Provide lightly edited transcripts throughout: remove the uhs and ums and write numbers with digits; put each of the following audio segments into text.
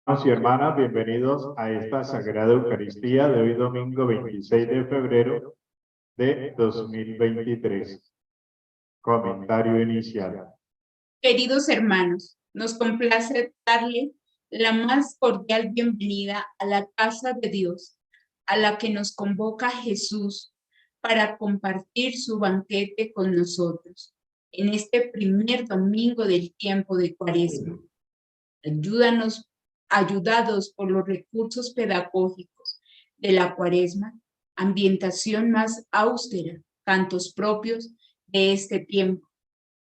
Hermanos y hermanas, bienvenidos a esta Sagrada Eucaristía de hoy domingo 26 de febrero de 2023. Comentario inicial. Queridos hermanos, nos complace darle la más cordial bienvenida a la casa de Dios, a la que nos convoca Jesús para compartir su banquete con nosotros en este primer domingo del tiempo de Cuaresma. Ayudados por los recursos pedagógicos de la Cuaresma, ambientación más austera, cantos propios de este tiempo,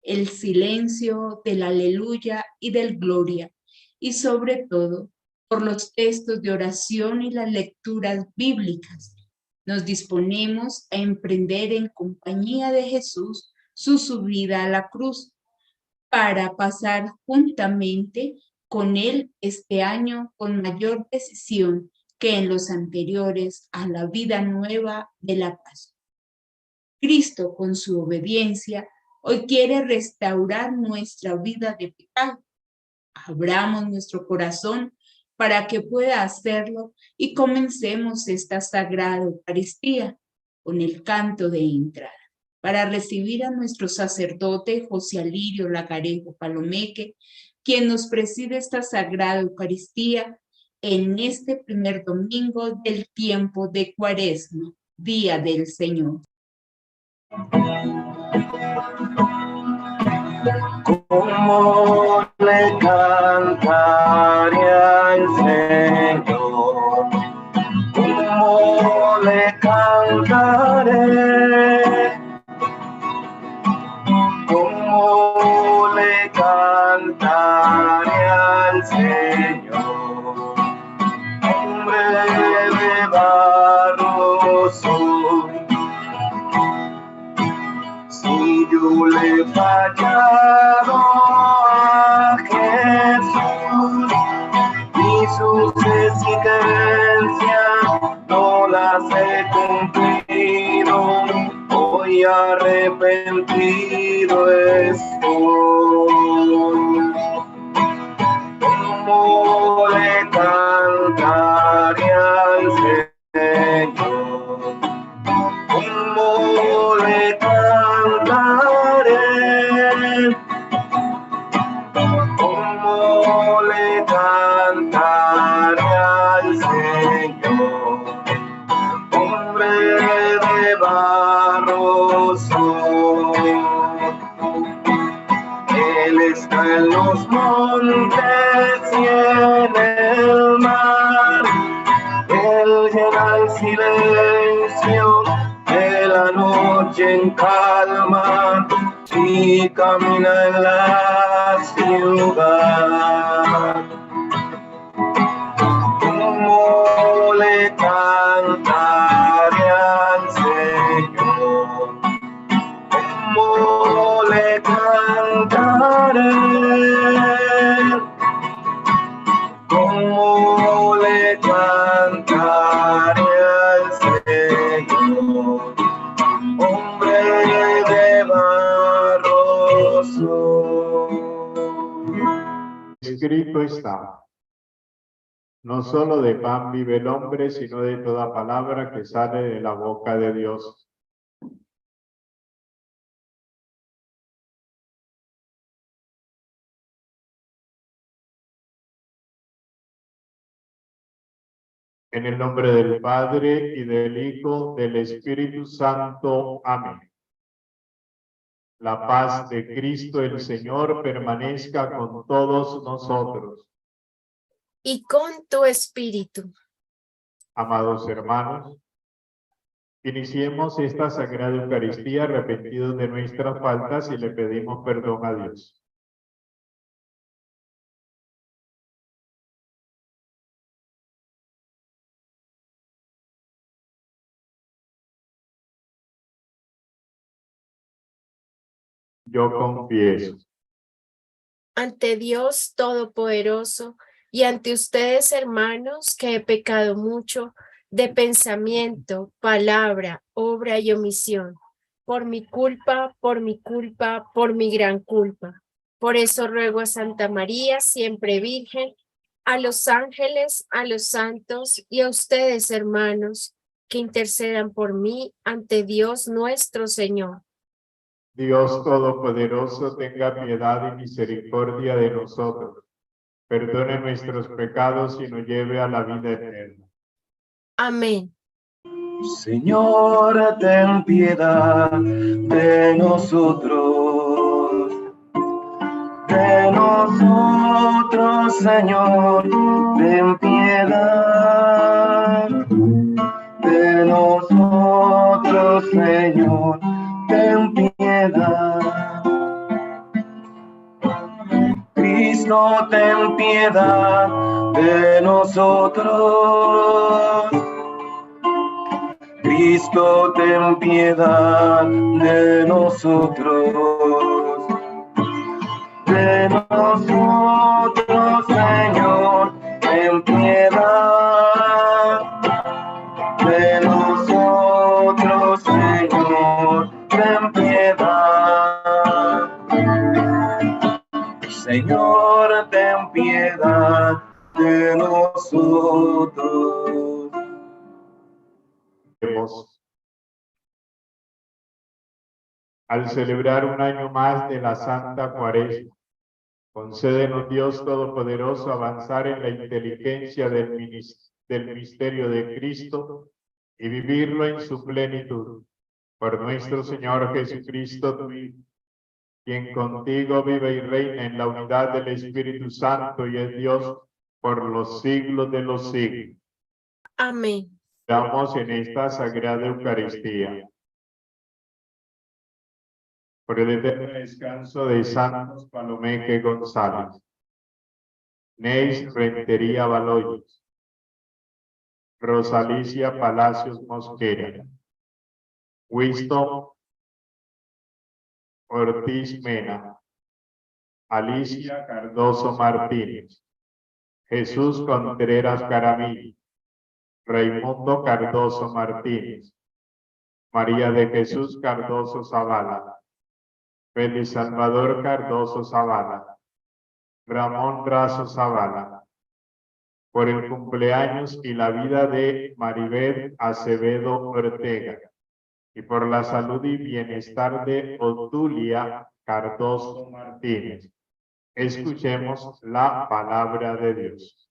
el silencio del aleluya y del gloria, y sobre todo por los textos de oración y las lecturas bíblicas. Nos disponemos a emprender en compañía de Jesús su subida a la cruz para pasar juntamente con Él este año con mayor decisión que en los anteriores a la vida nueva de la paz. Cristo, con su obediencia, hoy quiere restaurar nuestra vida de pecado. Abramos nuestro corazón para que pueda hacerlo y comencemos esta sagrada Eucaristía con el canto de entrada, para recibir a nuestro sacerdote José Alirio Lagarejo Palomeque, quien nos preside esta sagrada Eucaristía en este primer domingo del tiempo de Cuaresma, Día del Señor. ¿Cómo le cantaré al Señor? ¿Cómo le cantaré? ¿Cómo le cantaré al Señor? Hombre de barro soy. Si yo le he fallado a Jesús y sus exigencias no las he cumplido, hoy arrepentido estoy. ¿Cómo le cantaré al Señor? ¿Cómo le cantaré? ¿Cómo le cantaré al Señor? Hombre de barro soy. Él está en los montes y en el mar. Él llena el silencio de la noche en calma y camina en la ciudad. ¿Cómo le cantaré al Señor? ¿Cómo le cantaré? ¿Cómo le cantaré al Señor? Hombre de barro soy. Escrito está: no solo de pan vive el hombre, sino de toda palabra que sale de la boca de Dios. En el nombre del Padre, y del Hijo, del Espíritu Santo. Amén. La paz de Cristo el Señor permanezca con todos nosotros. Y con tu espíritu. Amados hermanos, iniciemos esta Sagrada Eucaristía arrepentidos de nuestras faltas y le pedimos perdón a Dios. Yo confieso Ante Dios Todopoderoso y ante ustedes, hermanos, que he pecado mucho de pensamiento, palabra, obra y omisión, por mi culpa, por mi gran culpa. Por eso ruego a Santa María, siempre Virgen, a los ángeles, a los santos y a ustedes, hermanos, que intercedan por mí ante Dios nuestro Señor. Dios Todopoderoso, tenga piedad y misericordia de nosotros. Perdone nuestros pecados y nos lleve a la vida eterna. Amén. Señor, ten piedad de nosotros. De nosotros, Señor, ten piedad. De nosotros, Señor, ten piedad. Cristo, ten piedad de nosotros. Cristo, ten piedad de nosotros. De nosotros, Señor, ten piedad. De nosotros, Señor, ten piedad. Señor, ten piedad de nosotros. Al celebrar un año más de la Santa Cuaresma, concédenos Dios Todopoderoso avanzar en la inteligencia del misterio de Cristo y vivirlo en su plenitud. Por nuestro Señor Jesucristo, tu Hijo, quien contigo vive y reina en la unidad del Espíritu Santo y es Dios por los siglos de los siglos. Amén. Damos en esta sagrada Eucaristía. Por el eterno descanso de Santos Palomeque González, Neis Rentería Baloyes, Rosalicia Palacios Mosquera, Winston Ortiz Mena, Alicia Cardoso Martínez, Jesús Contreras Caramillo, Raimundo Cardoso Martínez, María de Jesús Cardoso Zavala, Félix Salvador Cardoso Zavala, Ramón Razo Zavala, por el cumpleaños y la vida de Maribel Acevedo Ortega, y por la salud y bienestar de Otulia Cardoso Martínez. Escuchemos la palabra de Dios.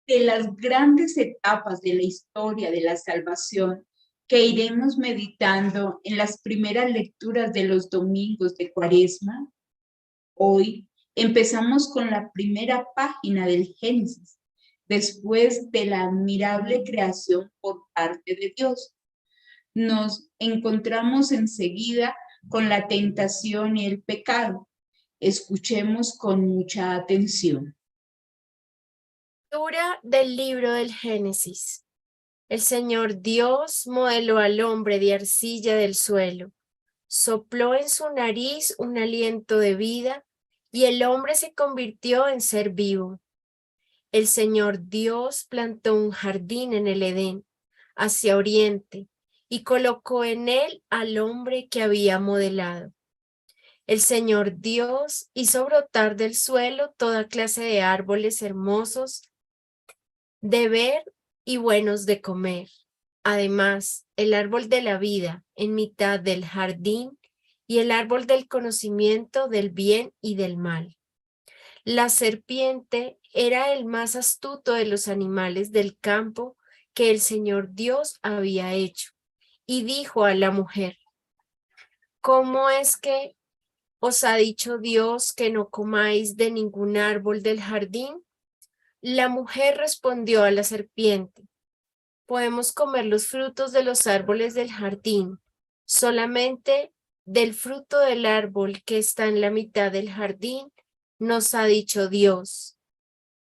De las grandes etapas de la historia de la salvación que iremos meditando en las primeras lecturas de los domingos de Cuaresma, hoy empezamos con la primera página del Génesis, después de la admirable creación por parte de Dios. Nos encontramos enseguida con la tentación y el pecado. Escuchemos con mucha atención. Lectura del libro del Génesis. El Señor Dios modeló al hombre de arcilla del suelo, sopló en su nariz un aliento de vida y el hombre se convirtió en ser vivo. El Señor Dios plantó un jardín en el Edén, hacia oriente, y colocó en él al hombre que había modelado. El Señor Dios hizo brotar del suelo toda clase de árboles hermosos de ver y buenos de comer. Además, el árbol de la vida en mitad del jardín y el árbol del conocimiento del bien y del mal. La serpiente era el más astuto de los animales del campo que el Señor Dios había hecho, y dijo a la mujer: ¿Cómo es que os ha dicho Dios que no comáis de ningún árbol del jardín? La mujer respondió a la serpiente: podemos comer los frutos de los árboles del jardín, solamente del fruto del árbol que está en la mitad del jardín nos ha dicho Dios: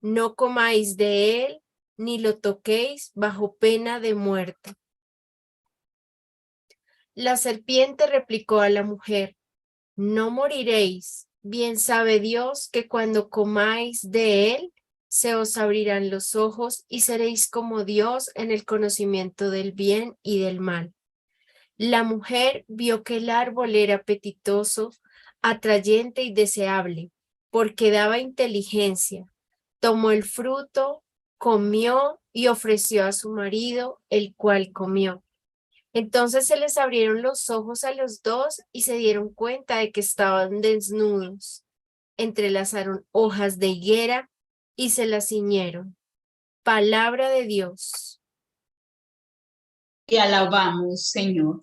no comáis de él ni lo toquéis bajo pena de muerte. La serpiente replicó a la mujer: no moriréis, bien sabe Dios que cuando comáis de él se os abrirán los ojos y seréis como Dios en el conocimiento del bien y del mal. La mujer vio que el árbol era apetitoso, atrayente y deseable, porque daba inteligencia. Tomó el fruto, comió y ofreció a su marido, el cual comió. Entonces se les abrieron los ojos a los dos y se dieron cuenta de que estaban desnudos. Entrelazaron hojas de higuera y se las ciñeron. Palabra de Dios. Te alabamos, Señor.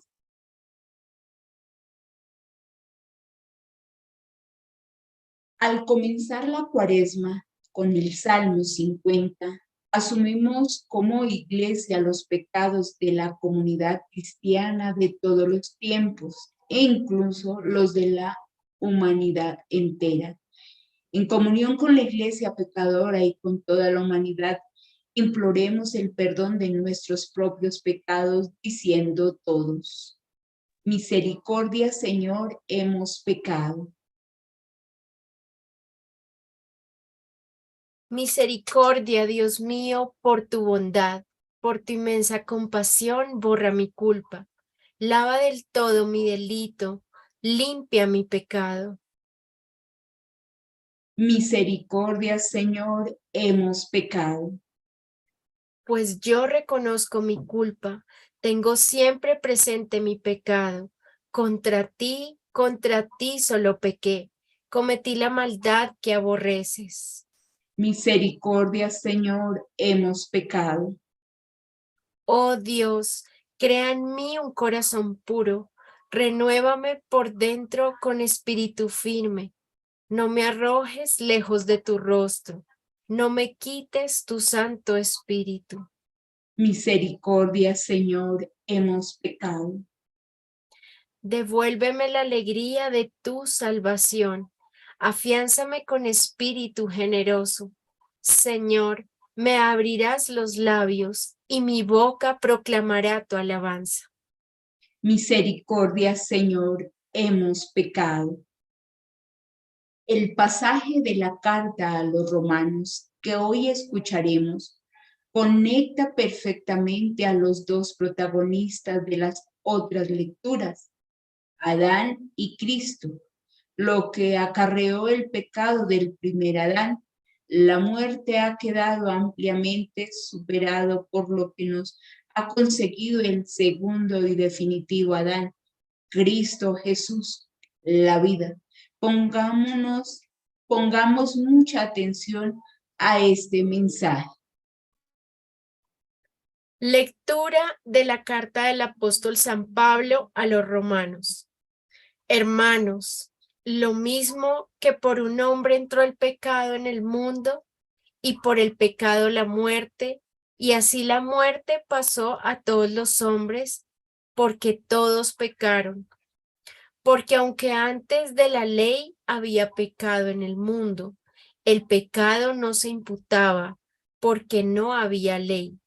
Al comenzar la Cuaresma con el Salmo 50, asumimos como iglesia los pecados de la comunidad cristiana de todos los tiempos e incluso los de la humanidad entera. En comunión con la iglesia pecadora y con toda la humanidad, imploremos el perdón de nuestros propios pecados diciendo todos: misericordia, Señor, hemos pecado. Misericordia, Dios mío, por tu bondad, por tu inmensa compasión, borra mi culpa. Lava del todo mi delito, limpia mi pecado. Misericordia, Señor, hemos pecado. Pues yo reconozco mi culpa, tengo siempre presente mi pecado. Contra ti solo pequé, cometí la maldad que aborreces. Misericordia, Señor, hemos pecado. Oh Dios, crea en mí un corazón puro, renuévame por dentro con espíritu firme. No me arrojes lejos de tu rostro, no me quites tu Santo Espíritu. Misericordia, Señor, hemos pecado. Devuélveme la alegría de tu salvación, afiánzame con espíritu generoso. Señor, me abrirás los labios y mi boca proclamará tu alabanza. Misericordia, Señor, hemos pecado. El pasaje de la carta a los romanos que hoy escucharemos conecta perfectamente a los dos protagonistas de las otras lecturas, Adán y Cristo, lo que acarreó el pecado del primer Adán. La muerte ha quedado ampliamente superado por lo que nos ha conseguido el segundo y definitivo Adán, Cristo Jesús, la vida. Pongamos mucha atención a este mensaje. Lectura de la carta del apóstol San Pablo a los romanos. Hermanos, lo mismo que por un hombre entró el pecado en el mundo y por el pecado la muerte, y así la muerte pasó a todos los hombres porque todos pecaron. Porque aunque antes de la ley había pecado en el mundo, el pecado no se imputaba porque no había ley.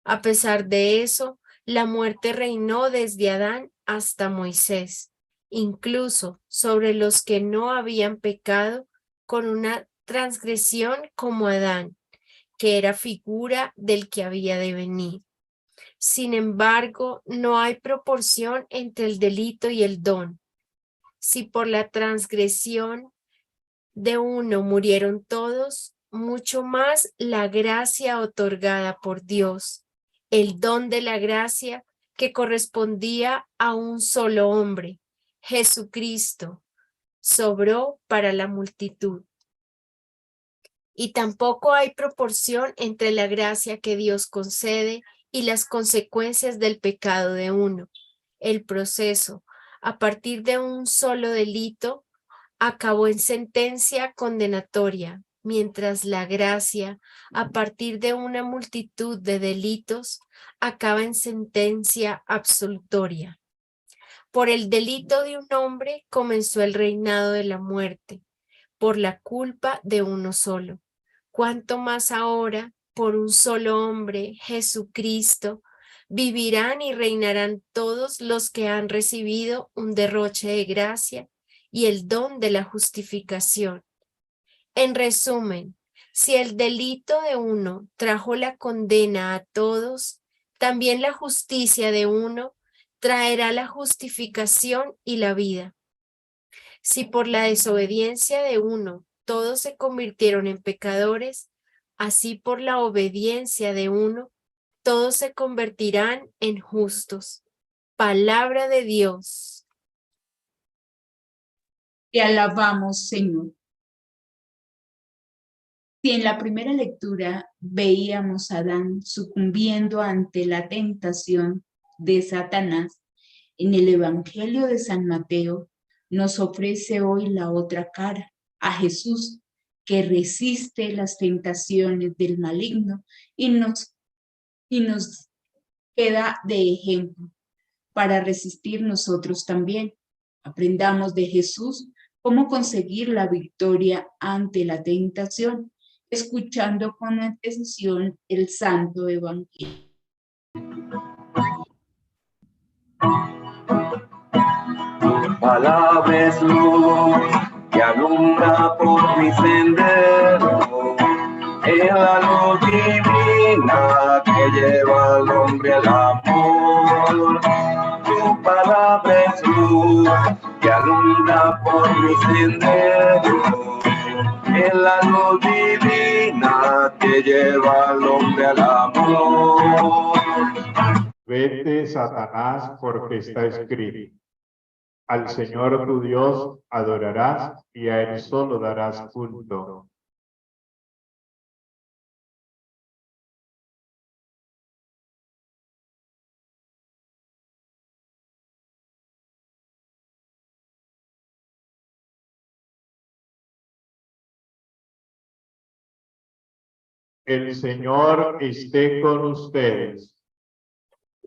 A pesar de eso, la muerte reinó desde Adán hasta Moisés, incluso sobre los que no habían pecado con una transgresión como Adán, que era figura del que había de venir. Sin embargo, no hay proporción entre el delito y el don. Si por la transgresión de uno murieron todos, mucho más la gracia otorgada por Dios, el don de la gracia que correspondía a un solo hombre, Jesucristo, sobró para la multitud. Y tampoco hay proporción entre la gracia que Dios concede y las consecuencias del pecado de uno. El proceso, a partir de un solo delito, acabó en sentencia condenatoria, mientras la gracia, a partir de una multitud de delitos, acaba en sentencia absolutoria. Por el delito de un hombre comenzó el reinado de la muerte, por la culpa de uno solo. Cuanto más ahora, por un solo hombre, Jesucristo, vivirán y reinarán todos los que han recibido un derroche de gracia y el don de la justificación. En resumen, si el delito de uno trajo la condena a todos, también la justicia de uno traerá la justificación y la vida. Si por la desobediencia de uno todos se convirtieron en pecadores, así por la obediencia de uno, todos se convertirán en justos. Palabra de Dios. Te alabamos, Señor. Si en la primera lectura veíamos a Adán sucumbiendo ante la tentación de Satanás, en el Evangelio de San Mateo nos ofrece hoy la otra cara, a Jesús, que resiste las tentaciones del maligno y nos queda de ejemplo para resistir nosotros también. Aprendamos de Jesús cómo conseguir la victoria ante la tentación, escuchando con atención el Santo Evangelio. Tu palabra es luz que alumbra por mi sendero. Es la luz divina que lleva al hombre al amor. Tu palabra es luz que alumbra por mi sendero. Es la luz divina que lleva al hombre al amor. Vete, Satanás, porque está escrito: al Señor tu Dios adorarás y a Él solo darás culto. El Señor esté con ustedes.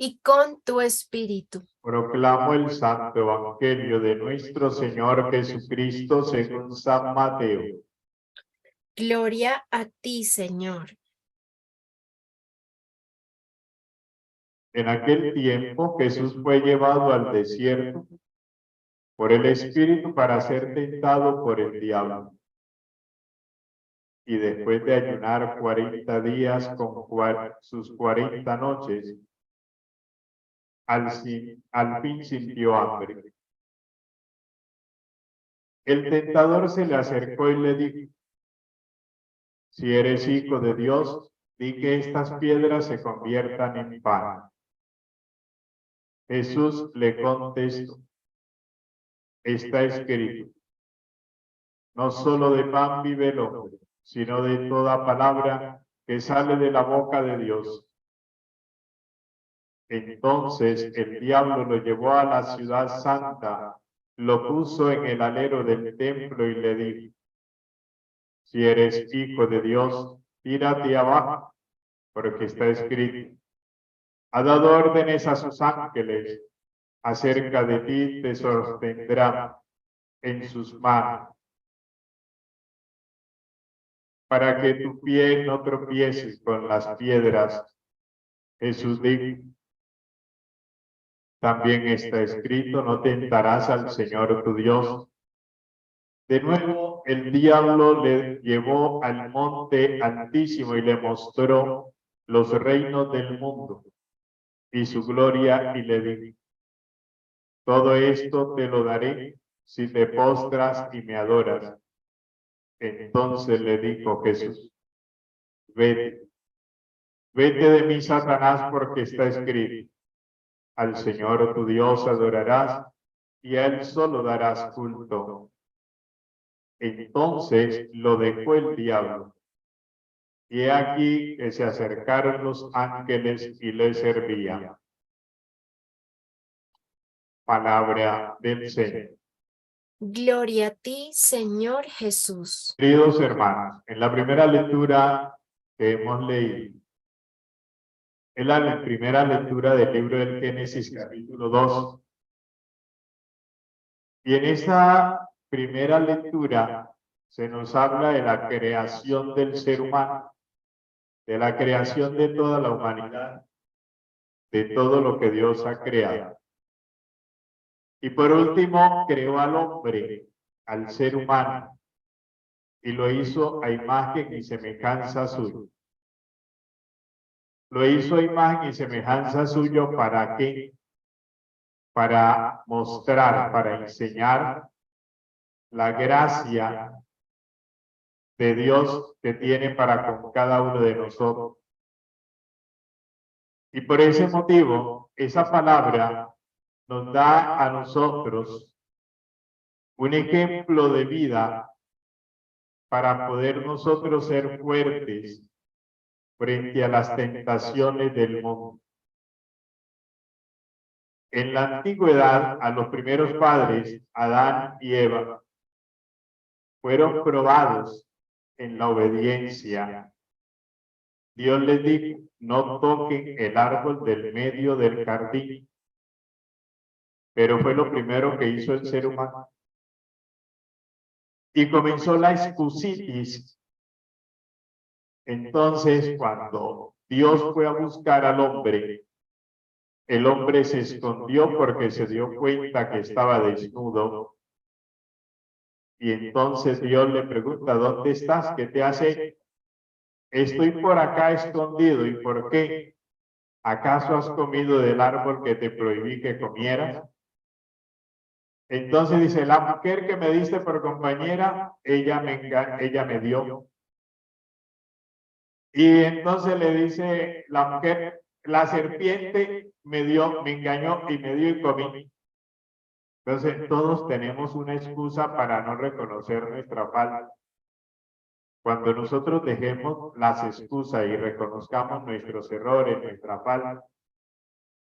Y con tu espíritu. Proclamo el Santo Evangelio de nuestro Señor Jesucristo según San Mateo. Gloria a ti, Señor. En aquel tiempo Jesús fue llevado al desierto por el Espíritu para ser tentado por el diablo. Y después de ayunar 40 días con sus 40 noches, al fin sintió hambre. El tentador se le acercó y le dijo: si eres hijo de Dios, di que estas piedras se conviertan en pan. Jesús le contestó: está escrito, no solo de pan vive el hombre, sino de toda palabra que sale de la boca de Dios. Entonces el diablo lo llevó a la ciudad santa, lo puso en el alero del templo y le dijo: si eres hijo de Dios, tírate abajo, porque está escrito, ha dado órdenes a sus ángeles, acerca de ti te sostendrán en sus manos, para que tu pie no tropiece con las piedras. Jesús dijo: también está escrito, no tentarás al Señor tu Dios. De nuevo, el diablo le llevó al monte altísimo y le mostró los reinos del mundo y su gloria, y le dijo: todo esto te lo daré si te postras y me adoras. Entonces le dijo Jesús: vete de mí, Satanás, porque está escrito, al Señor tu Dios adorarás y a Él solo darás culto. Entonces lo dejó el diablo, y he aquí que se acercaron los ángeles y le servían. Palabra del Señor. Gloria a ti, Señor Jesús. Queridos hermanos, en la primera lectura que hemos leído, es la primera lectura del libro del Génesis, capítulo 2. Y en esa primera lectura se nos habla de la creación del ser humano, de la creación de toda la humanidad, de todo lo que Dios ha creado. Y por último, creó al hombre, al ser humano, y lo hizo a imagen y semejanza suya. Lo hizo a imagen y semejanza suyo, ¿para qué? Para mostrar, para enseñar la gracia de Dios que tiene para con cada uno de nosotros. Y por ese motivo, esa palabra nos da a nosotros un ejemplo de vida para poder nosotros ser fuertes frente a las tentaciones del mundo. En la antigüedad, a los primeros padres, Adán y Eva, fueron probados en la obediencia. Dios les dijo, no toquen el árbol del medio del jardín, pero fue lo primero que hizo el ser humano. Y comenzó la excusitis. Entonces, cuando Dios fue a buscar al hombre, el hombre se escondió porque se dio cuenta que estaba desnudo. Y entonces Dios le pregunta, ¿dónde estás? ¿Qué te hace? Estoy por acá escondido. ¿Y por qué? ¿Acaso has comido del árbol que te prohibí que comieras? Entonces dice, la mujer que me diste por compañera, ella me dio. Y entonces le dice la mujer, la serpiente me engañó y me dio y comí. Entonces todos tenemos una excusa para no reconocer nuestra falta. Cuando nosotros dejemos las excusas y reconozcamos nuestros errores, nuestra falta,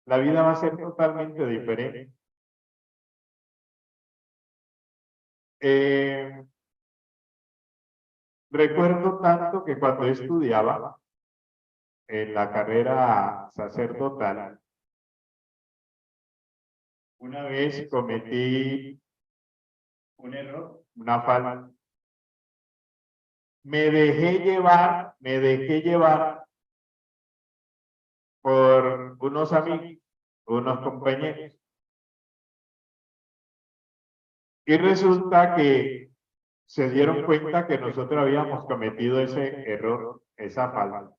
la vida va a ser totalmente diferente. Recuerdo tanto que cuando estudiaba en la carrera sacerdotal, una vez cometí un error, una falta. Me dejé llevar por unos amigos, unos compañeros. Y resulta que se dieron cuenta que nosotros habíamos cometido ese error, esa falta.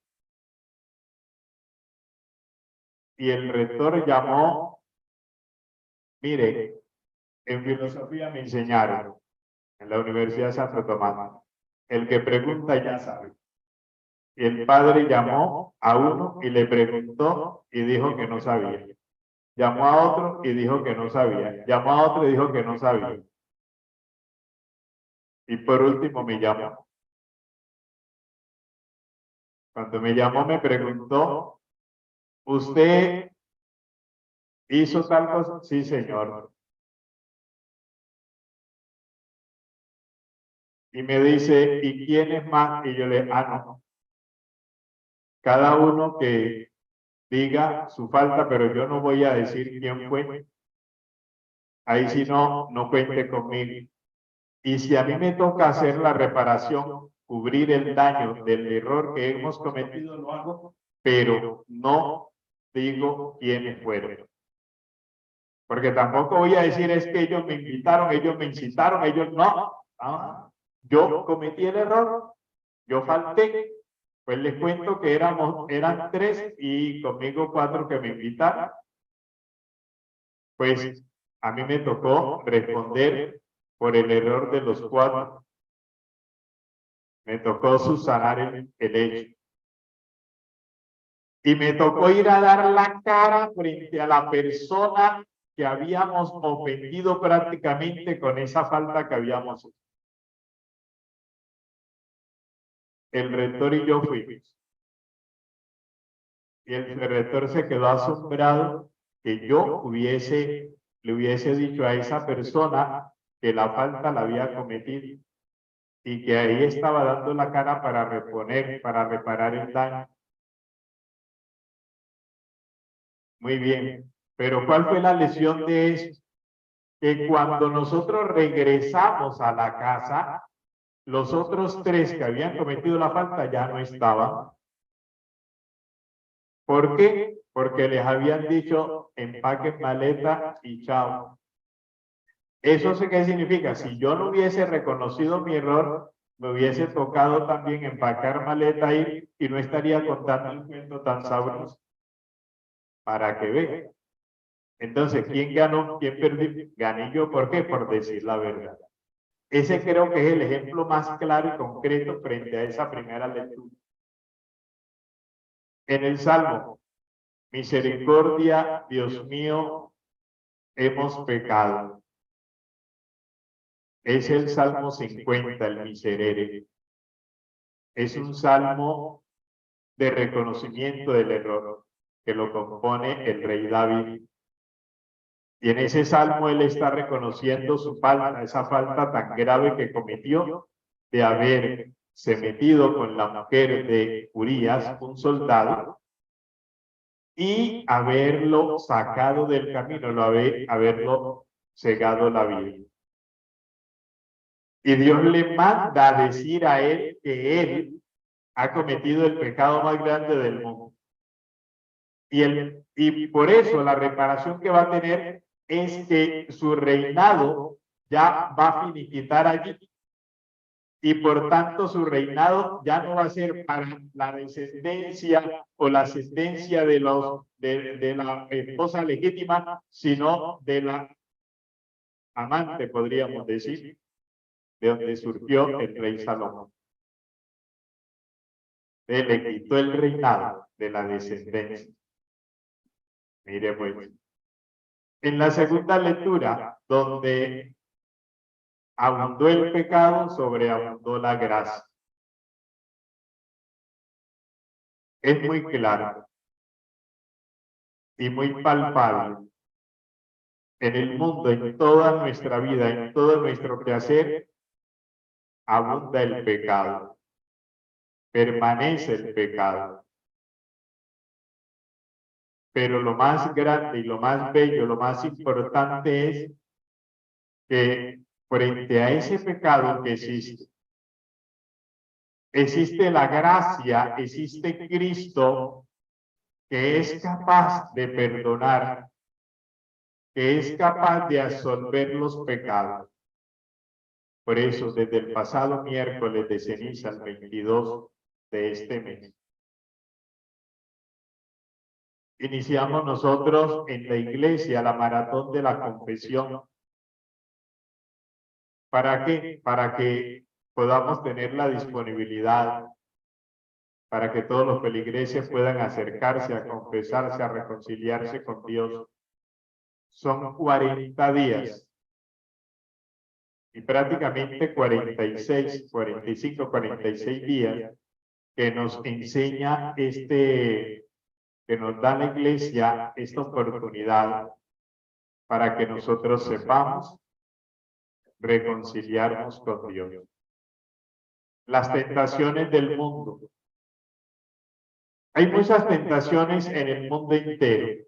Y el rector llamó, mire, en filosofía me enseñaron, en la Universidad de Santo Tomás, el que pregunta ya sabe. Y el padre llamó a uno y le preguntó y dijo que no sabía. Llamó a otro y dijo que no sabía. Llamó a otro y dijo que no sabía. Y por último me llamó. Cuando me llamó me preguntó, ¿usted hizo tal cosa? Sí, señor. Y me dice, ¿y quién es más? Y yo le, no. Cada uno que diga su falta, pero yo no voy a decir quién fue. Ahí si no cuente conmigo. Y si a mí me toca hacer la reparación, cubrir el daño del error que hemos cometido, lo hago, pero no digo quiénes fueron. Porque tampoco voy a decir es que ellos me invitaron, ellos me incitaron, ellos no. Yo cometí el error, yo falté. Pues les cuento que eran 3 y conmigo 4 que me invitaron. Pues a mí me tocó responder por el error de los 4. Me tocó subsanar el hecho. Y me tocó ir a dar la cara frente a la persona que habíamos ofendido prácticamente con esa falta que habíamos hecho. El rector y yo fuimos. Y el rector se quedó asombrado que yo le hubiese dicho a esa persona que la falta la había cometido y que ahí estaba dando la cara para reparar el daño. Muy bien, pero ¿cuál fue la lección de eso? Que cuando nosotros regresamos a la casa, los otros 3 que habían cometido la falta ya no estaban. ¿Por qué? Porque les habían dicho empaquen maleta y chao. ¿Eso qué significa? Si yo no hubiese reconocido mi error, me hubiese tocado también empacar maleta y no estaría contando un cuento tan sabroso. Para que vean. Entonces, ¿quién ganó? ¿Quién perdió? Gané yo. ¿Por qué? Por decir la verdad. Ese creo que es el ejemplo más claro y concreto frente a esa primera lectura. En el Salmo, misericordia, Dios mío, hemos pecado. Es el Salmo 50, el miserere. Es un salmo de reconocimiento del error que lo compone el rey David. Y en ese salmo él está reconociendo su falta, esa falta tan grave que cometió de haberse metido con la mujer de Urías, un soldado, y haberlo sacado del camino, haberlo cegado la vida. Y Dios le manda a decir a él que él ha cometido el pecado más grande del mundo. Y por eso la reparación que va a tener es que su reinado ya va a finiquitar allí. Y por tanto su reinado ya no va a ser para la descendencia o la ascendencia de la esposa legítima, sino de la amante, podríamos decir, de donde surgió el rey Salomón. Él le quitó el reinado de la descendencia. Mire pues, en la segunda lectura, donde abundó el pecado, sobreabundó la gracia. Es muy claro y muy palpable. En el mundo, en toda nuestra vida, en todo nuestro quehacer, abunda el pecado. Permanece el pecado. Pero lo más grande y lo más bello, lo más importante es que frente a ese pecado que existe la gracia, existe Cristo que es capaz de perdonar, que es capaz de absolver los pecados. Por eso, desde el pasado miércoles de ceniza, el 22 de este mes, iniciamos nosotros en la iglesia la maratón de la confesión. ¿Para qué? Para que podamos tener la disponibilidad, para que todos los feligreses puedan acercarse a confesarse, a reconciliarse con Dios. Son 40 días y prácticamente 46, 45, 46 días que nos enseña que nos da la iglesia esta oportunidad para que nosotros sepamos reconciliarnos con Dios. Las tentaciones del mundo. Hay muchas tentaciones en el mundo entero,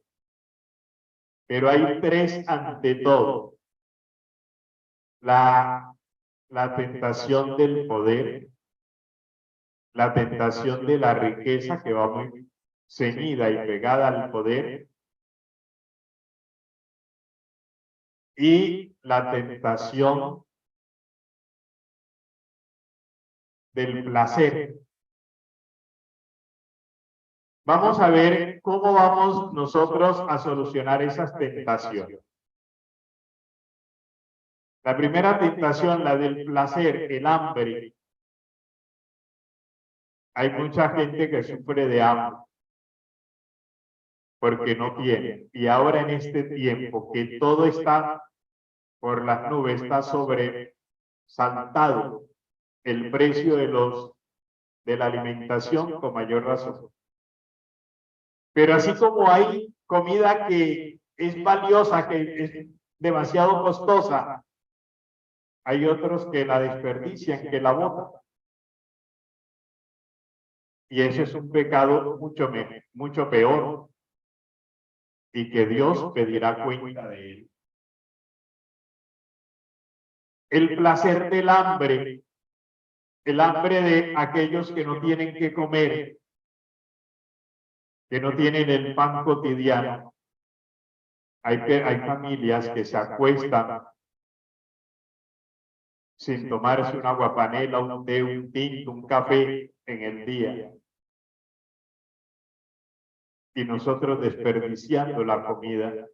pero hay tres ante todo. La tentación del poder, la tentación de la riqueza que va muy ceñida y pegada al poder, y la tentación del placer. Vamos a ver cómo vamos nosotros a solucionar esas tentaciones. La primera tentación, la del placer, el hambre. Hay mucha gente que sufre de hambre porque no tiene. Y ahora en este tiempo que todo está por las nubes, está sobresaltado el precio de la alimentación con mayor razón. Pero así como hay comida que es valiosa, que es demasiado costosa, hay otros que la desperdician, que la botan. Y eso es un pecado mucho peor y que Dios pedirá cuenta de él. El placer del hambre, el hambre de aquellos que no tienen que comer, que no tienen el pan cotidiano. Hay familias que se acuestan sin tomarse una aguapanela, un té, un tinto, un café en el día. Y nosotros desperdiciando la comida.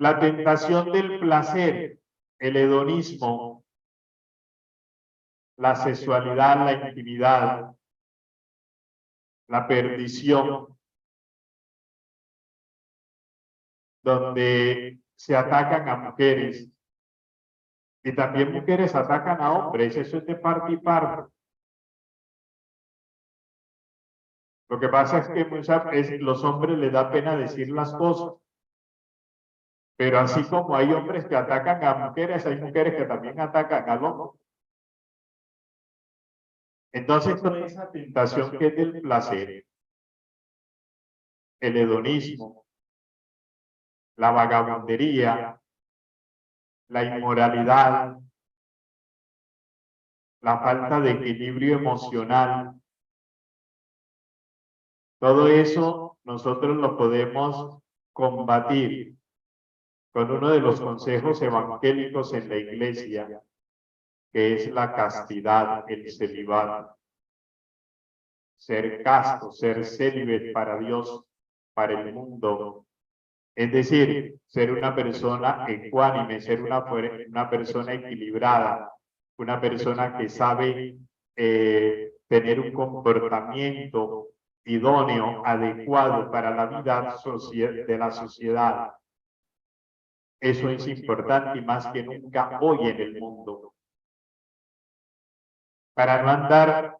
La tentación del placer, el hedonismo, la sexualidad, la intimidad, la perdición, donde se atacan a mujeres y también mujeres atacan a hombres, eso es de parte y parte. Lo que pasa es que muchas veces los hombres les da pena decir las cosas, pero así como hay hombres que atacan a mujeres, hay mujeres que también atacan al hombre. Entonces, con esa tentación que es del placer, el hedonismo, la vagabundería, la inmoralidad, la falta de equilibrio emocional, todo eso nosotros lo podemos combatir con uno de los consejos evangélicos en la iglesia, que es la castidad, el celibato. Ser casto, ser célibe para Dios, para el mundo. Es decir, ser una persona ecuánime, ser una persona equilibrada, una persona que sabe tener un comportamiento idóneo, adecuado para la vida de la sociedad. Eso es importante y más que nunca hoy en el mundo. Para no andar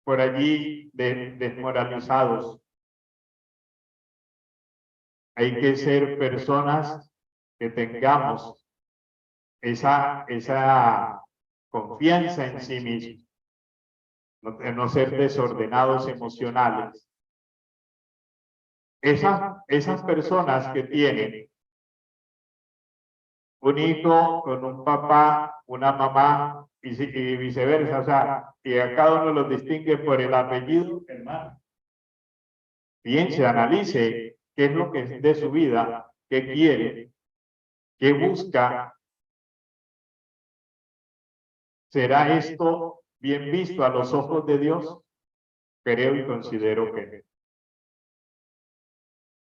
por allí desmoralizados. Hay que ser personas que tengamos esa confianza en sí mismos, no ser desordenados emocionales. Esas personas que tienen un hijo con un papá, una mamá y viceversa, o sea, y a cada uno los distingue por el apellido, hermano. Piense, analice qué es lo que es de su vida, qué quiere, qué busca. ¿Será esto bien visto a los ojos de Dios? Creo y considero que no.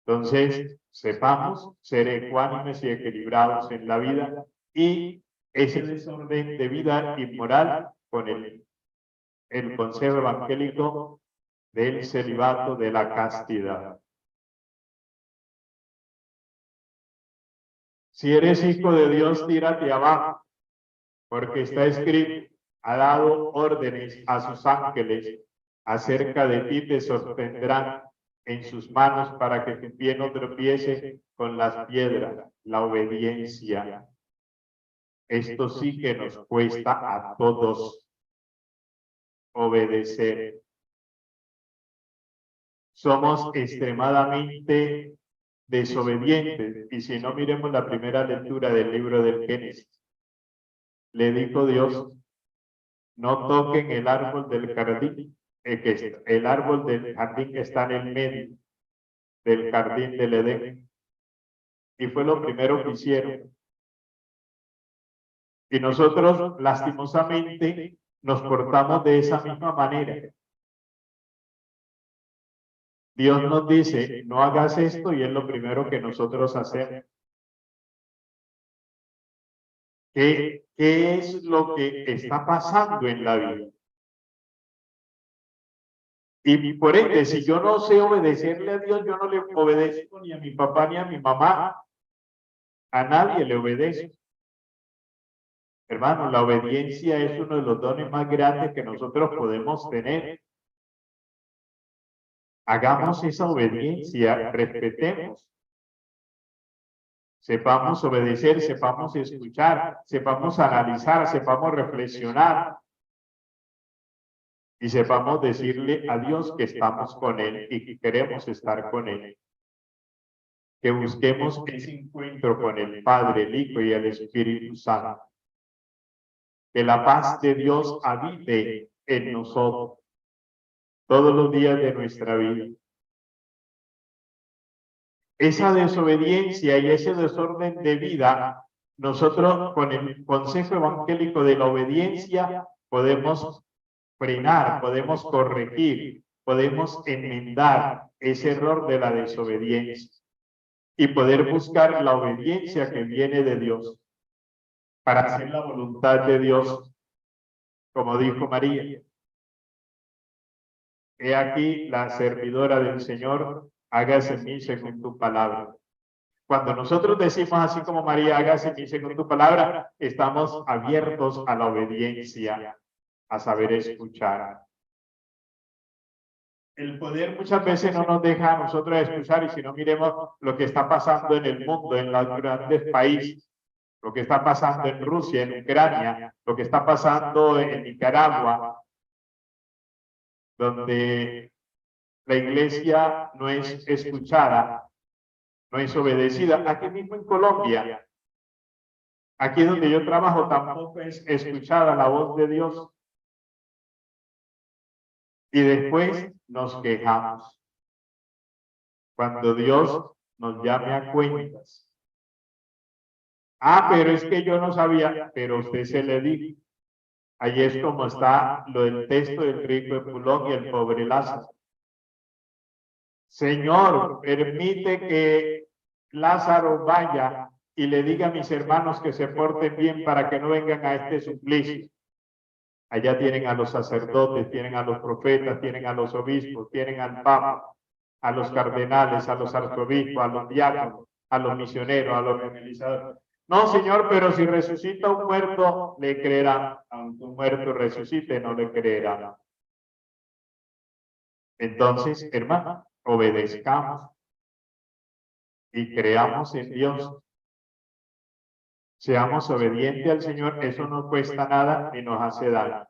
Entonces, sepamos ser ecuánimes y equilibrados en la vida y ese desorden de vida inmoral con el consejo evangélico del celibato, de la castidad. Si eres hijo de Dios, tírate abajo, porque está escrito, ha dado órdenes a sus ángeles, acerca de ti te sostendrán en sus manos para que tu pie no tropiece con las piedras, la obediencia. Esto sí que nos cuesta a todos obedecer. Somos extremadamente desobedientes, y si no, miremos la primera lectura del libro del Génesis. Le dijo Dios, no toquen el árbol del jardín, el árbol del jardín que está en el medio del jardín del Edén. Y fue lo primero que hicieron. Y nosotros, lastimosamente, nos portamos de esa misma manera. Dios nos dice, no hagas esto, y es lo primero que nosotros hacemos. ¿Qué es lo que está pasando en la vida? Y por ende, si yo no sé obedecerle a Dios, yo no le obedezco ni a mi papá ni a mi mamá. A nadie le obedezco. Hermano, la obediencia es uno de los dones más grandes que nosotros podemos tener. Hagamos esa obediencia, respetemos. Sepamos obedecer, sepamos escuchar, sepamos analizar, sepamos reflexionar. Y sepamos decirle a Dios que estamos con Él y que queremos estar con Él. Que busquemos ese encuentro con el Padre, el Hijo y el Espíritu Santo. Que la paz de Dios habite en nosotros todos los días de nuestra vida. Esa desobediencia y ese desorden de vida, nosotros con el consejo evangélico de la obediencia podemos frenar, podemos corregir, podemos enmendar ese error de la desobediencia. y poder buscar la obediencia que viene de Dios para hacer la voluntad de Dios, como dijo María. He aquí la servidora del Señor, hágase en mí según tu palabra. Cuando nosotros decimos así como María, hágase en mí según tu palabra, estamos abiertos a la obediencia, a saber escuchar. El poder muchas veces no nos deja a nosotros escuchar, y si no, miremos lo que está pasando en el mundo, en los grandes países, lo que está pasando en Rusia, en Ucrania, lo que está pasando en Nicaragua, donde la iglesia no es escuchada, no es obedecida. Aquí mismo en Colombia, aquí donde yo trabajo, tampoco es escuchada la voz de Dios. Y después nos quejamos cuando Dios nos llame a cuentas. Ah, pero es que yo no sabía, pero usted se le dijo. Ahí es como está lo del texto del rico Epulón y el pobre Lázaro. Señor, permite que Lázaro vaya y le diga a mis hermanos que se porten bien para que no vengan a este suplicio. Allá tienen a los sacerdotes, tienen a los profetas, tienen a los obispos, tienen al papa, a los cardenales, a los arzobispos, a los diáconos, a los misioneros, a los evangelizadores. No, Señor, pero si resucita un muerto, le creerán. Aunque un muerto resucite, no le creerán. Entonces, hermano, obedezcamos y creamos en Dios. Seamos obedientes al Señor, eso no cuesta nada ni nos hace daño.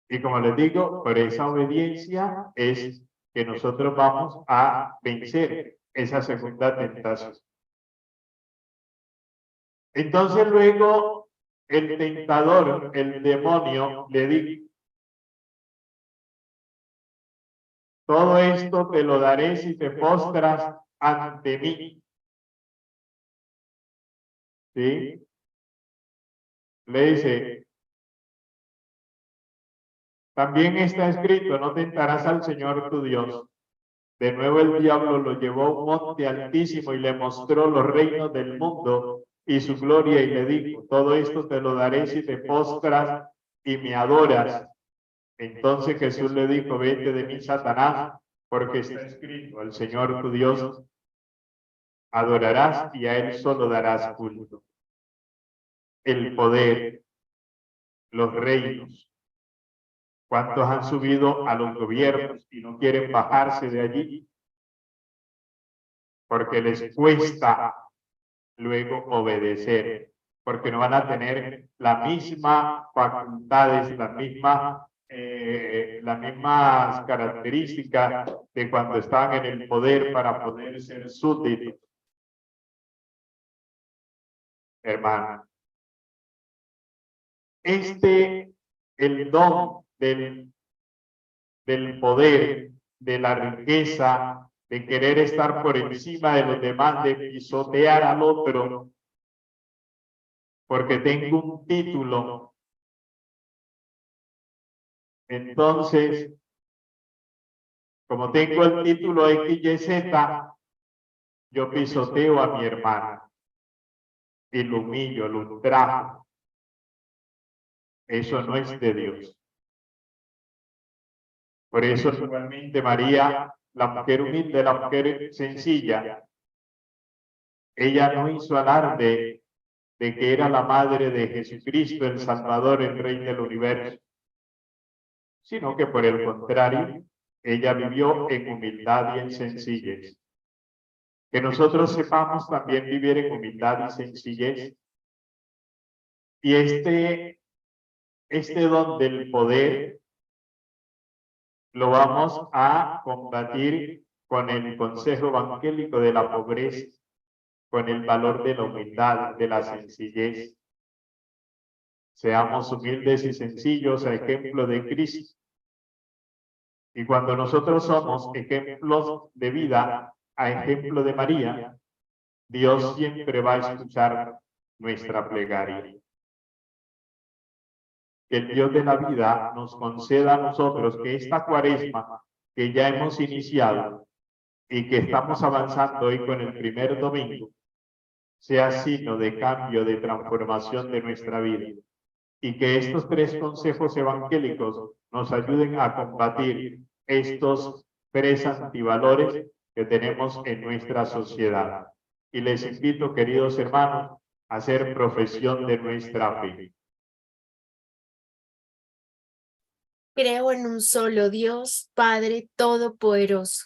Y como les digo, por esa obediencia es que nosotros vamos a vencer esa segunda tentación. Entonces luego el tentador, el demonio, le dijo: todo esto te lo daré si te postras ante mí. ¿Sí? Le dice: también está escrito, no tentarás al Señor tu Dios. De nuevo el diablo lo llevó a un monte altísimo y le mostró los reinos del mundo y su gloria, y le dijo: todo esto te lo daré si te postras y me adoras. Entonces Jesús le dijo: vete de mí, Satanás, porque está escrito, al Señor tu Dios adorarás y a Él solo darás culto. El poder, los reinos. ¿Cuántos han subido a los gobiernos y no quieren bajarse de allí? Porque les cuesta luego obedecer, porque no van a tener las mismas facultades, las mismas características de cuando estaban en el poder para poder ser súbditos. Hermano, el don del poder, de la riqueza, de querer estar por encima de los demás, de pisotear al otro, porque tengo un título. Entonces, como tengo el título XYZ, yo pisoteo a mi hermano y lo humillo, lo ultrajo. Eso no es de Dios. Por eso igualmente María, la mujer humilde, la mujer sencilla, ella no hizo alarde de que era la madre de Jesucristo, el Salvador, el Rey del universo, sino que por el contrario, ella vivió en humildad y en sencillez. Que nosotros sepamos también vivir en humildad y sencillez. Y este don del poder lo vamos a combatir con el consejo evangélico de la pobreza, con el valor de la humildad, de la sencillez. Seamos humildes y sencillos a ejemplo de Cristo. Y cuando nosotros somos ejemplos de vida, a ejemplo de María, Dios siempre va a escuchar nuestra plegaria. Que el Dios de la vida nos conceda a nosotros que esta cuaresma que ya hemos iniciado, y que estamos avanzando hoy con el primer domingo, sea signo de cambio, de transformación de nuestra vida. Y que estos 3 consejos evangélicos nos ayuden a combatir estos 3 antivalores que tenemos en nuestra sociedad. Y les invito, queridos hermanos, a hacer profesión de nuestra fe. Creo en un solo Dios, Padre Todopoderoso,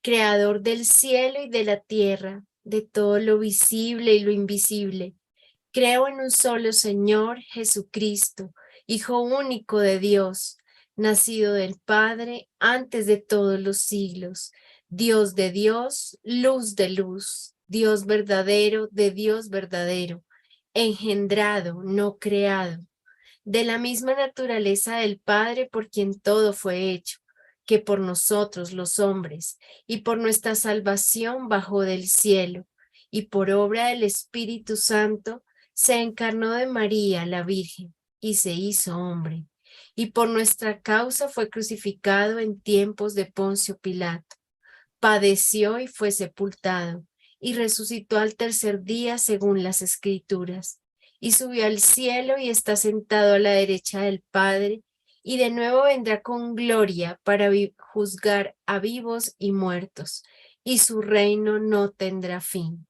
Creador del cielo y de la tierra, de todo lo visible y lo invisible. Creo en un solo Señor, Jesucristo, Hijo único de Dios, nacido del Padre antes de todos los siglos, Dios de Dios, luz de luz, Dios verdadero de Dios verdadero, engendrado, no creado, de la misma naturaleza del Padre por quien todo fue hecho, que por nosotros los hombres y por nuestra salvación bajó del cielo, y por obra del Espíritu Santo se encarnó de María, la Virgen, y se hizo hombre, y por nuestra causa fue crucificado en tiempos de Poncio Pilato. Padeció y fue sepultado, y resucitó al tercer día según las Escrituras, y subió al cielo y está sentado a la derecha del Padre, y de nuevo vendrá con gloria para juzgar a vivos y muertos, y su reino no tendrá fin.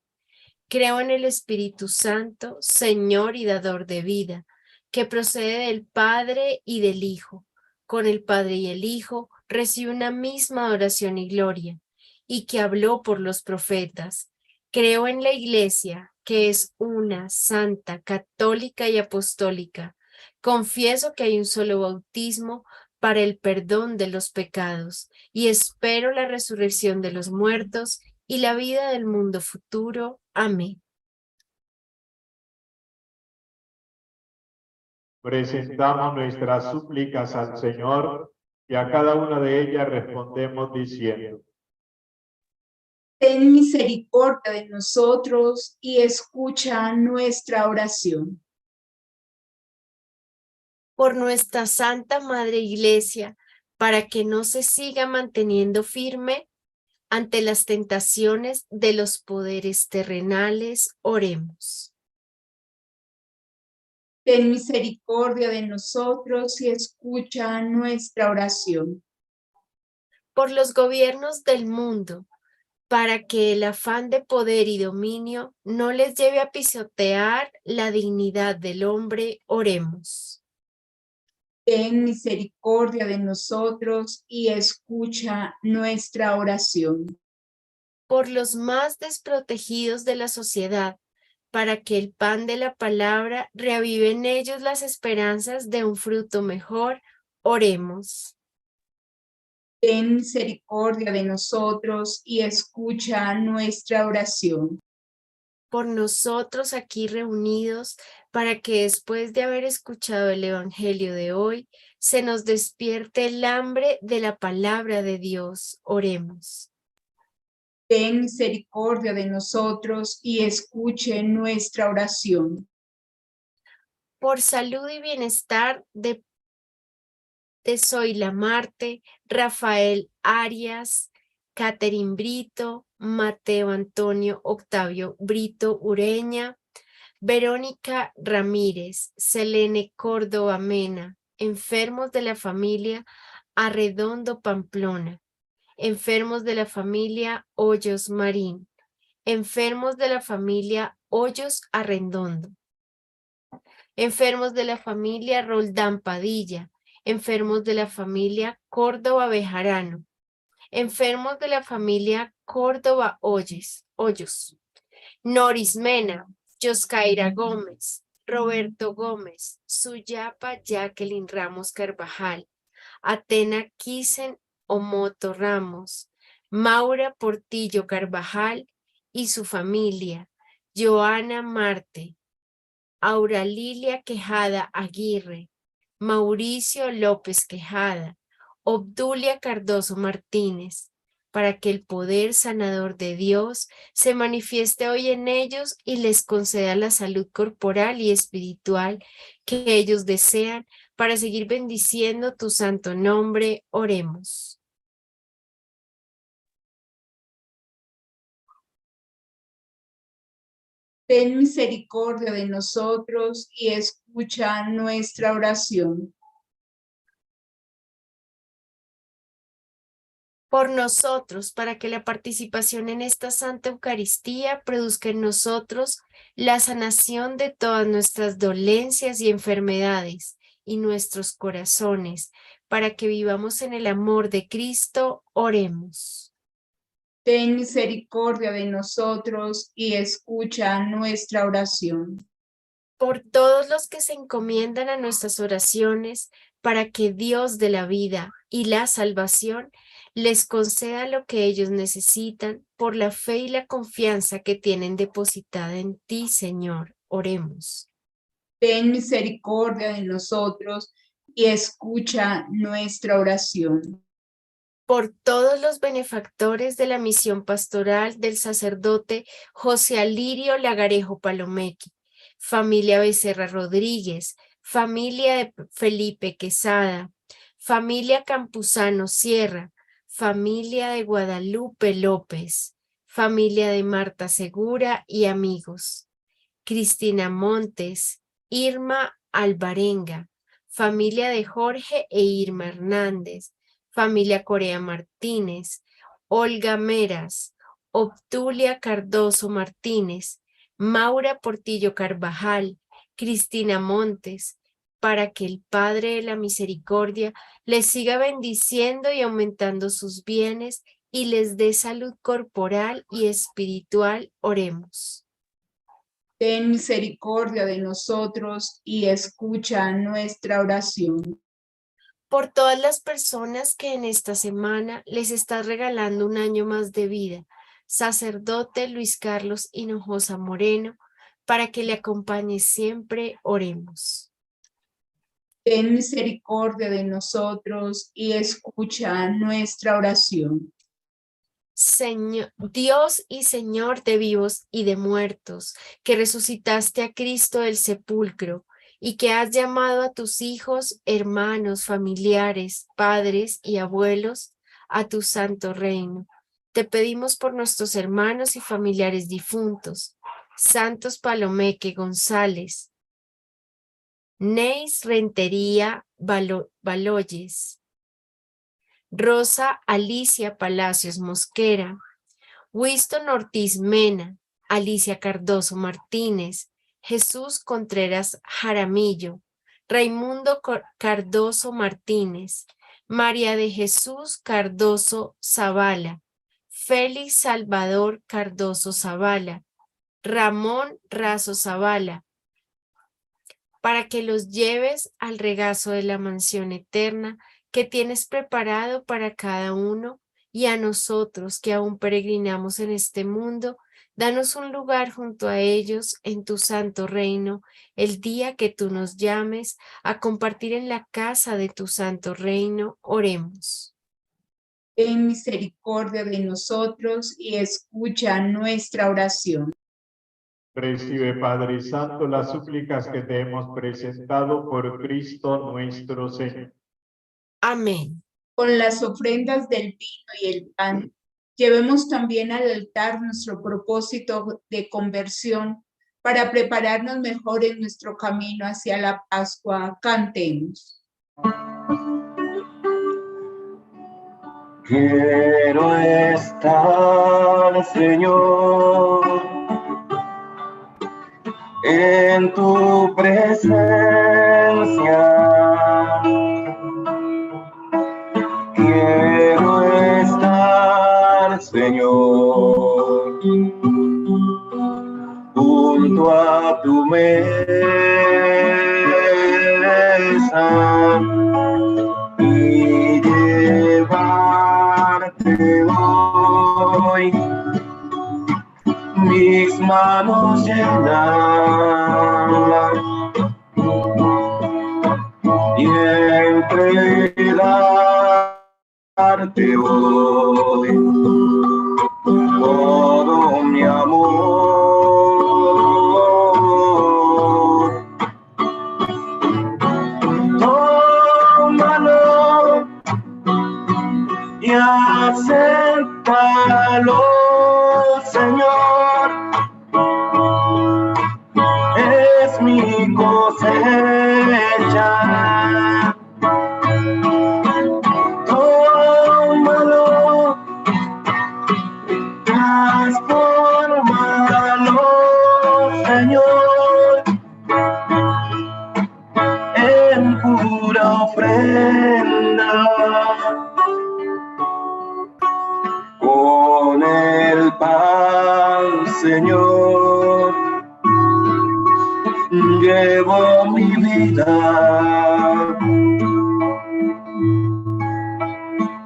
Creo en el Espíritu Santo, Señor y dador de vida, que procede del Padre y del Hijo. Con el Padre y el Hijo recibe una misma adoración y gloria, y que habló por los profetas. Creo en la Iglesia, que es una, santa, católica y apostólica. Confieso que hay un solo bautismo para el perdón de los pecados, y espero la resurrección de los muertos y la vida del mundo futuro. Amén. Presentamos nuestras súplicas al Señor y a cada una de ellas respondemos diciendo: Ten misericordia de nosotros y escucha nuestra oración. Por nuestra Santa Madre Iglesia, para que no se siga manteniendo firme ante las tentaciones de los poderes terrenales, oremos. Ten misericordia de nosotros y escucha nuestra oración. Por los gobiernos del mundo, para que el afán de poder y dominio no les lleve a pisotear la dignidad del hombre, oremos. Ten misericordia de nosotros y escucha nuestra oración. Por los más desprotegidos de la sociedad, para que el pan de la palabra reavive en ellos las esperanzas de un fruto mejor, oremos. Ten misericordia de nosotros y escucha nuestra oración. Por nosotros aquí reunidos, para que después de haber escuchado el Evangelio de hoy, se nos despierte el hambre de la palabra de Dios, oremos. Ten misericordia de nosotros y escuche nuestra oración. Por salud y bienestar de Zoila Marte, Rafael Arias, Catherine Brito, Mateo Antonio Octavio Brito Ureña, Verónica Ramírez, Selene Córdoba Mena, enfermos de la familia Arredondo Pamplona, enfermos de la familia Hoyos Marín, enfermos de la familia Hoyos Arredondo, enfermos de la familia Roldán Padilla, enfermos de la familia Córdoba Bejarano, enfermos de la familia Córdoba Hoyos, Noris Mena, Yoscaira Gómez, Roberto Gómez, Suyapa Jacqueline Ramos Carvajal, Atena Kisen Omoto Ramos, Maura Portillo Carvajal y su familia, Joana Marte, Auralilia Quejada Aguirre, Mauricio López Quejada, Obdulia Cardoso Martínez, para que el poder sanador de Dios se manifieste hoy en ellos y les conceda la salud corporal y espiritual que ellos desean para seguir bendiciendo tu santo nombre, oremos. Ten misericordia de nosotros y escucha nuestra oración. Por nosotros, para que la participación en esta Santa Eucaristía produzca en nosotros la sanación de todas nuestras dolencias y enfermedades y nuestros corazones, para que vivamos en el amor de Cristo, oremos. Ten misericordia de nosotros y escucha nuestra oración. Por todos los que se encomiendan a nuestras oraciones, para que Dios de la vida y la salvación les conceda lo que ellos necesitan por la fe y la confianza que tienen depositada en ti, Señor. Oremos. Ten misericordia de nosotros y escucha nuestra oración. Por todos los benefactores de la misión pastoral del sacerdote José Alirio Lagarejo Palomeque, familia Becerra Rodríguez, familia de Felipe Quesada, familia Campuzano Sierra, familia de Guadalupe López, familia de Marta Segura y amigos, Cristina Montes, Irma Alvarenga, familia de Jorge e Irma Hernández, familia Corea Martínez, Olga Meras, Obtulia Cardoso Martínez, Maura Portillo Carvajal, Cristina Montes, para que el Padre de la Misericordia les siga bendiciendo y aumentando sus bienes y les dé salud corporal y espiritual. Oremos. Ten misericordia de nosotros y escucha nuestra oración. Por todas las personas que en esta semana les estás regalando un año más de vida, sacerdote Luis Carlos Hinojosa Moreno, para que le acompañe siempre, oremos. Ten misericordia de nosotros y escucha nuestra oración. Señor, Dios y Señor de vivos y de muertos, que resucitaste a Cristo del sepulcro y que has llamado a tus hijos, hermanos, familiares, padres y abuelos a tu santo reino. Te pedimos por nuestros hermanos y familiares difuntos, Santos Palomeque González, Neis Rentería Baloyes, Rosa Alicia Palacios Mosquera, Winston Ortiz Mena, Alicia Cardoso Martínez, Jesús Contreras Jaramillo, Raimundo Cardoso Martínez, María de Jesús Cardoso Zavala, Félix Salvador Cardoso Zavala, Ramón Razo Zavala, para que los lleves al regazo de la mansión eterna que tienes preparado para cada uno, y a nosotros que aún peregrinamos en este mundo, danos un lugar junto a ellos en tu santo reino, el día que tú nos llames a compartir en la casa de tu santo reino. Oremos. Ten misericordia de nosotros y escucha nuestra oración. Recibe, Padre Santo, las súplicas que te hemos presentado por Cristo nuestro Señor. Amén. Con las ofrendas del vino y el pan, llevemos también al altar nuestro propósito de conversión para prepararnos mejor en nuestro camino hacia la Pascua. Cantemos. Quiero estar, Señor, en tu presencia. Quiero estar, Señor, junto a tu mesa y llevarte hoy mis manos llenas y entregarte hoy todo mi amor. Tómalo y acéptalo, Señor, mi cosecha. Tómalo, transfórmalo, Señor, en pura ofrenda. Con el pan, Señor, llevo mi vida.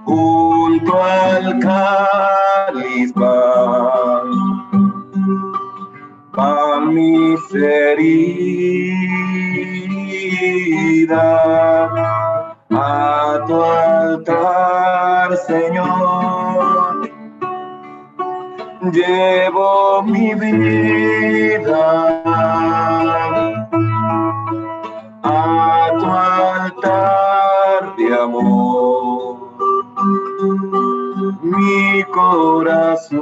Junto al cáliz pa' mis heridas, a tu altar, Señor, llevo mi vida. A tu altar de amor, mi corazón.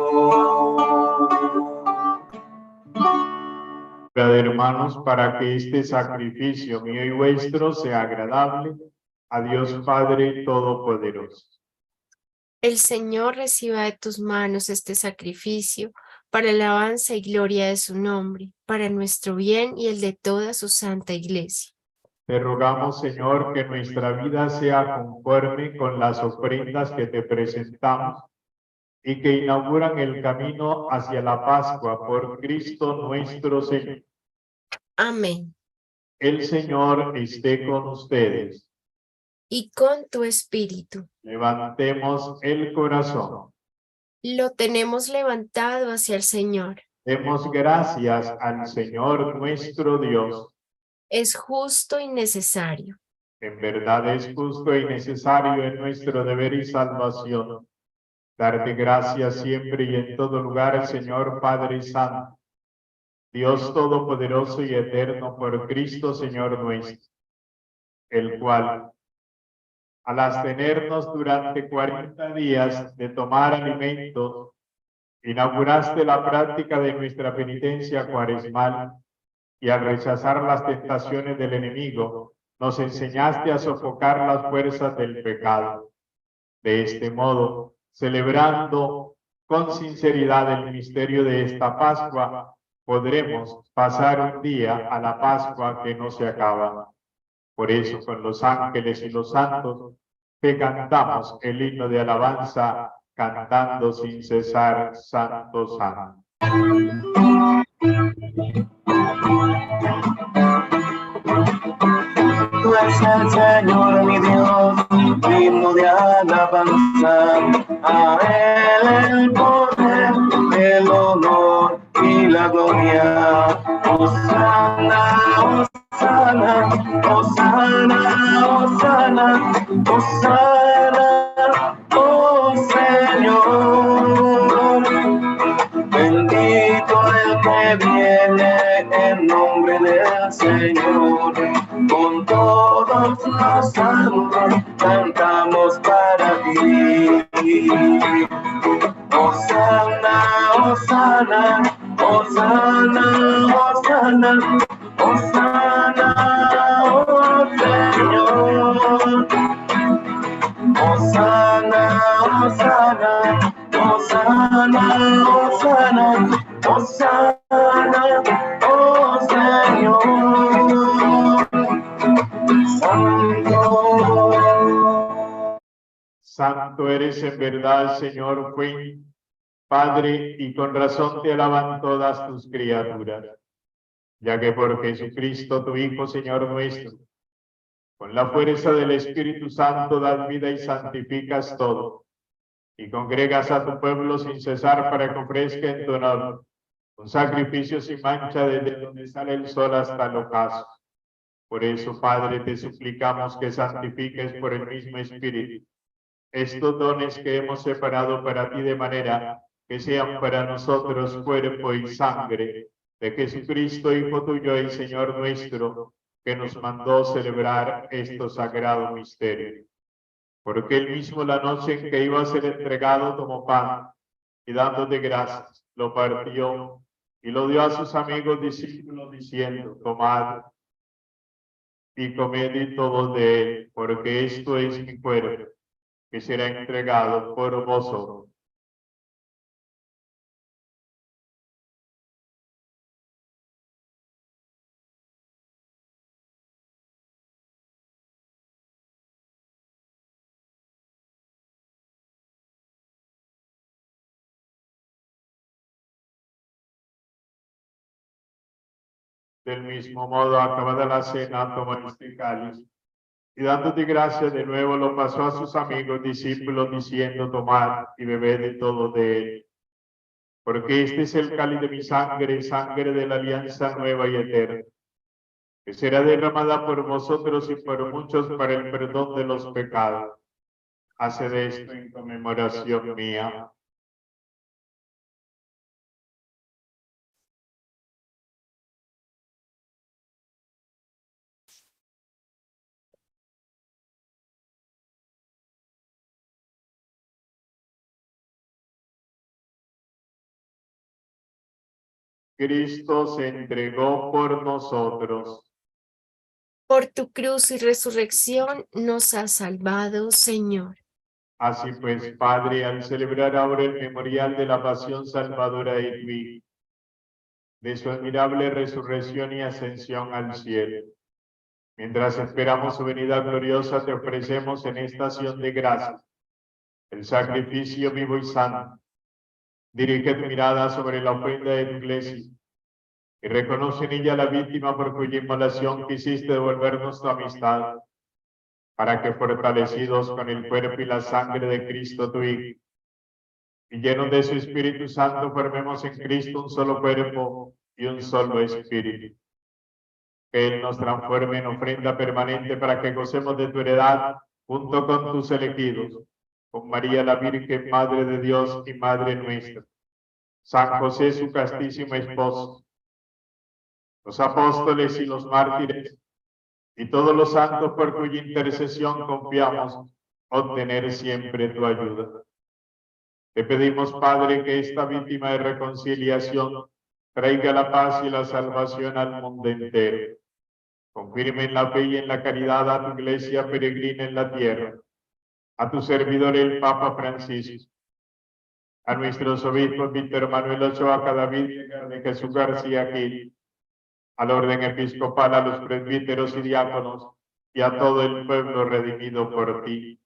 Hermanos, para que este sacrificio mío y vuestro sea agradable a Dios Padre Todopoderoso. El Señor reciba de tus manos este sacrificio para alabanza y gloria de su nombre, para nuestro bien y el de toda su santa iglesia. Te rogamos, Señor, que nuestra vida sea conforme con las ofrendas que te presentamos y que inauguran el camino hacia la Pascua por Cristo nuestro Señor. Amén. El Señor esté con ustedes. Y con tu espíritu. Levantemos el corazón. Lo tenemos levantado hacia el Señor. Demos gracias al Señor nuestro Dios. Es justo y necesario. En verdad es justo y necesario en nuestro deber y salvación. Darte gracias siempre y en todo lugar, Señor Padre Santo, Dios Todopoderoso y Eterno, por Cristo Señor nuestro, el cual, al abstenernos durante 40 días de tomar alimento, inauguraste la práctica de nuestra penitencia cuaresmal y al rechazar las tentaciones del enemigo, nos enseñaste a sofocar las fuerzas del pecado. De este modo, celebrando con sinceridad el misterio de esta Pascua, podremos pasar un día a la Pascua que no se acaba. Por eso, con los ángeles y los santos, que cantamos el himno de alabanza, cantando sin cesar, Santo, Santo. Tú eres el Señor, mi Dios, digno de alabanza. A Él el poder, el honor y la gloria. Hosana, Hosana, Hosana, Hosana, Hosana, oh Señor. Bendito el que viene en nombre del Señor. Con todos los santos cantamos para ti. Hosana, Hosana, Hosana, Hosana, Hosana, oh Señor. Hosana, Hosana, Hosana, Hosana, Hosana, oh Señor. Santo. Santo eres en verdad, Señor, Fuente, Padre, y con razón te alaban todas tus criaturas, ya que por Jesucristo, tu Hijo, Señor nuestro, con la fuerza del Espíritu Santo das vida y santificas todo, y congregas a tu pueblo sin cesar para que ofrezca en tu honor un sacrificio sin mancha desde donde sale el sol hasta el ocaso. Por eso, Padre, te suplicamos que santifiques por el mismo Espíritu estos dones que hemos separado para ti, de manera que sean para nosotros cuerpo y sangre de Jesucristo, Hijo tuyo y Señor nuestro, que nos mandó celebrar estos sagrados misterios. Porque él mismo, la noche en que iba a ser entregado, tomó pan y dándote gracias, lo partió y lo dio a sus amigos discípulos diciendo, tomad y comed y todos de él, porque esto es mi cuerpo, que será entregado por vosotros. Del mismo modo, acabada la cena, tomó este cáliz, y dándote gracias de nuevo, lo pasó a sus amigos discípulos, diciendo, tomad y bebed de todo de él, porque este es el cáliz de mi sangre, sangre de la alianza nueva y eterna, que será derramada por vosotros y por muchos para el perdón de los pecados. Haced esto en conmemoración mía. Cristo se entregó por nosotros. Por tu cruz y resurrección nos has salvado, Señor. Así pues, Padre, al celebrar ahora el memorial de la pasión salvadora de tu Hijo, de su admirable resurrección y ascensión al cielo, mientras esperamos su venida gloriosa, te ofrecemos en esta acción de gracias el sacrificio vivo y santo. Dirige tu mirada sobre la ofrenda de tu iglesia y reconoce en ella la víctima por cuya inmolación quisiste devolvernos tu amistad, para que fortalecidos con el cuerpo y la sangre de Cristo tu Hijo, y llenos de su Espíritu Santo, formemos en Cristo un solo cuerpo y un solo espíritu. Que Él nos transforme en ofrenda permanente para que gocemos de tu heredad junto con tus elegidos, con María la Virgen, Madre de Dios y Madre nuestra, San José su castísimo esposo, los apóstoles y los mártires, y todos los santos por cuya intercesión confiamos obtener siempre tu ayuda. Te pedimos, Padre, que esta víctima de reconciliación traiga la paz y la salvación al mundo entero. Confirme en la fe y en la caridad a tu iglesia peregrina en la tierra, a tu servidor el Papa Francisco, a nuestros obispos Víctor Manuel Ochoa Cadavid, de Jesús García Gil, al orden episcopal, a los presbíteros y diáconos, y a todo el pueblo redimido por ti.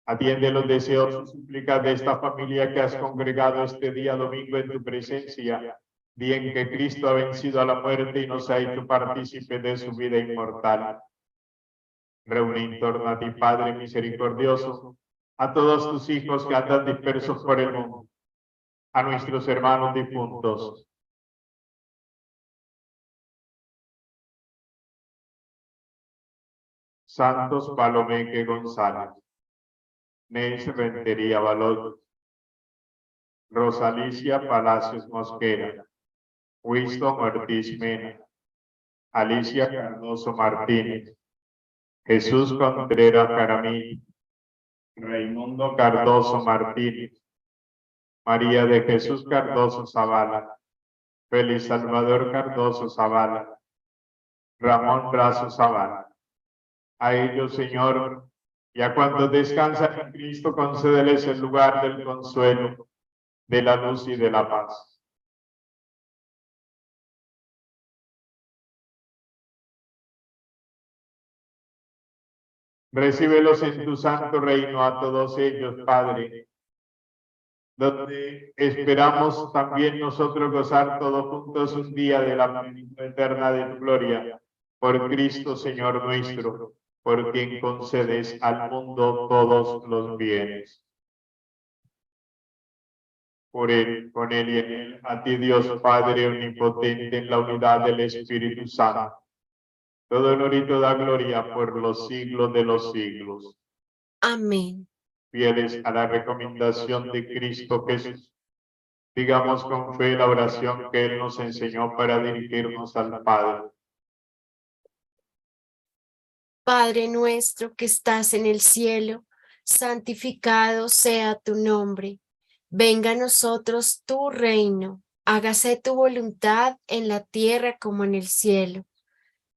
Atiende los deseos y súplicas de esta familia que has congregado este día domingo en tu presencia, día en que Cristo ha vencido a la muerte y nos ha hecho partícipe de su vida inmortal. Reúne en torno a ti, Padre misericordioso, a todos tus hijos que andan dispersos por el mundo, a nuestros hermanos difuntos. Santos Palomeque González, Neis Rentería Balot, Rosalicia Palacios Mosquera, Winston Ortiz Mena, Alicia Cardoso Martínez, Jesús Contreras Caramí, Raimundo Cardoso Martínez, María de Jesús Cardoso Zavala, Félix Salvador Cardoso Zavala, Ramón Brazo Zavala. A ellos, Señor, y a cuantos descansan en Cristo, concédeles el lugar del consuelo, de la luz y de la paz. Recíbelos en tu santo reino a todos ellos, Padre, donde esperamos también nosotros gozar todos juntos un día de la plenitud eterna de tu gloria, por Cristo Señor nuestro, por quien concedes al mundo todos los bienes. Por él, con él y en él, a ti Dios Padre omnipotente, en la unidad del Espíritu Santo, todo honor y toda gloria por los siglos de los siglos. Amén. Fieles a la recomendación de Cristo Jesús, digamos con fe la oración que Él nos enseñó para dirigirnos al Padre. Padre nuestro que estás en el cielo, santificado sea tu nombre. Venga a nosotros tu reino. Hágase tu voluntad en la tierra como en el cielo.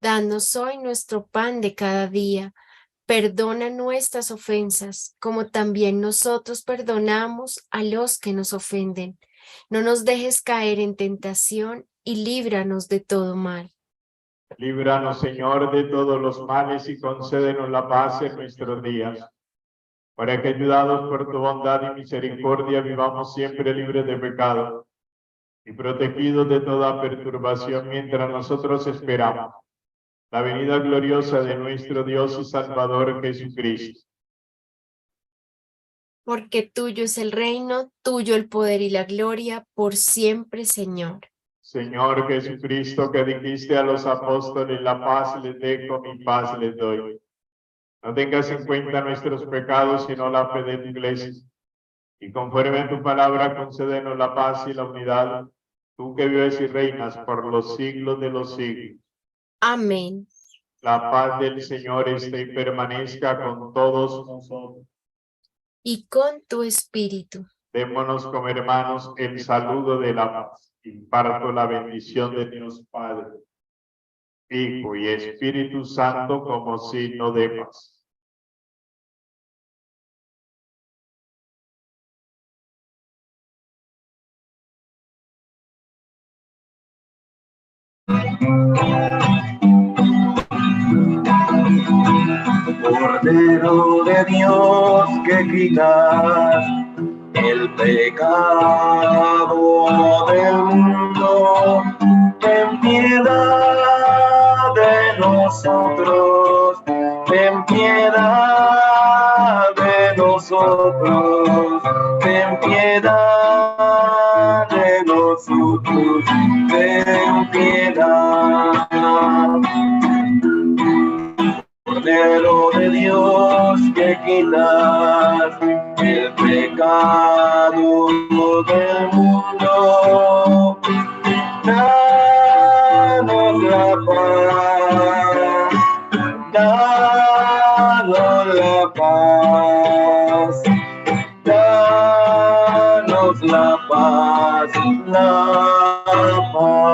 Danos hoy nuestro pan de cada día. Perdona nuestras ofensas, como también nosotros perdonamos a los que nos ofenden. No nos dejes caer en tentación y líbranos de todo mal. Líbranos, Señor, de todos los males y concédenos la paz en nuestros días, para que, ayudados por tu bondad y misericordia, vivamos siempre libres de pecado y protegidos de toda perturbación mientras nosotros esperamos la venida gloriosa de nuestro Dios y Salvador Jesucristo. Porque tuyo es el reino, tuyo el poder y la gloria, por siempre, Señor. Señor Jesucristo, que dijiste a los apóstoles, la paz les dejo, mi paz les doy. No tengas en cuenta nuestros pecados, sino la fe de tu iglesia. Y conforme a tu palabra, concédenos la paz y la unidad, tú que vives y reinas por los siglos de los siglos. Amén. La paz del Señor esté y permanezca con todos nosotros. Y con tu espíritu. Démonos como hermanos el saludo de la paz. Imparto la bendición de Dios Padre, Hijo y Espíritu Santo como signo de paz. Cordero de Dios que quitas el pecado del mundo, ten piedad de nosotros, ten piedad de nosotros, ten piedad de nosotros, ten piedad. Cordero de Dios que quitas el pecado del mundo, danos la paz, danos la paz, danos la paz, la paz.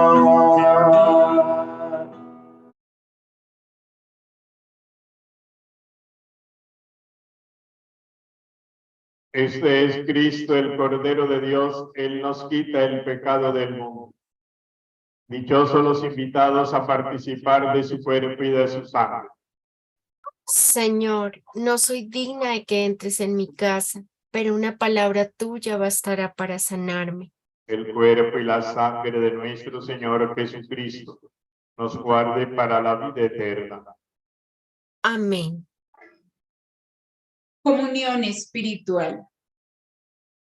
Este es Cristo, el Cordero de Dios. Él nos quita el pecado del mundo. Dichosos los invitados a participar de su cuerpo y de su sangre. Señor, no soy digna de que entres en mi casa, pero una palabra tuya bastará para sanarme. El cuerpo y la sangre de nuestro Señor Jesucristo nos guarde para la vida eterna. Amén. Comunión espiritual.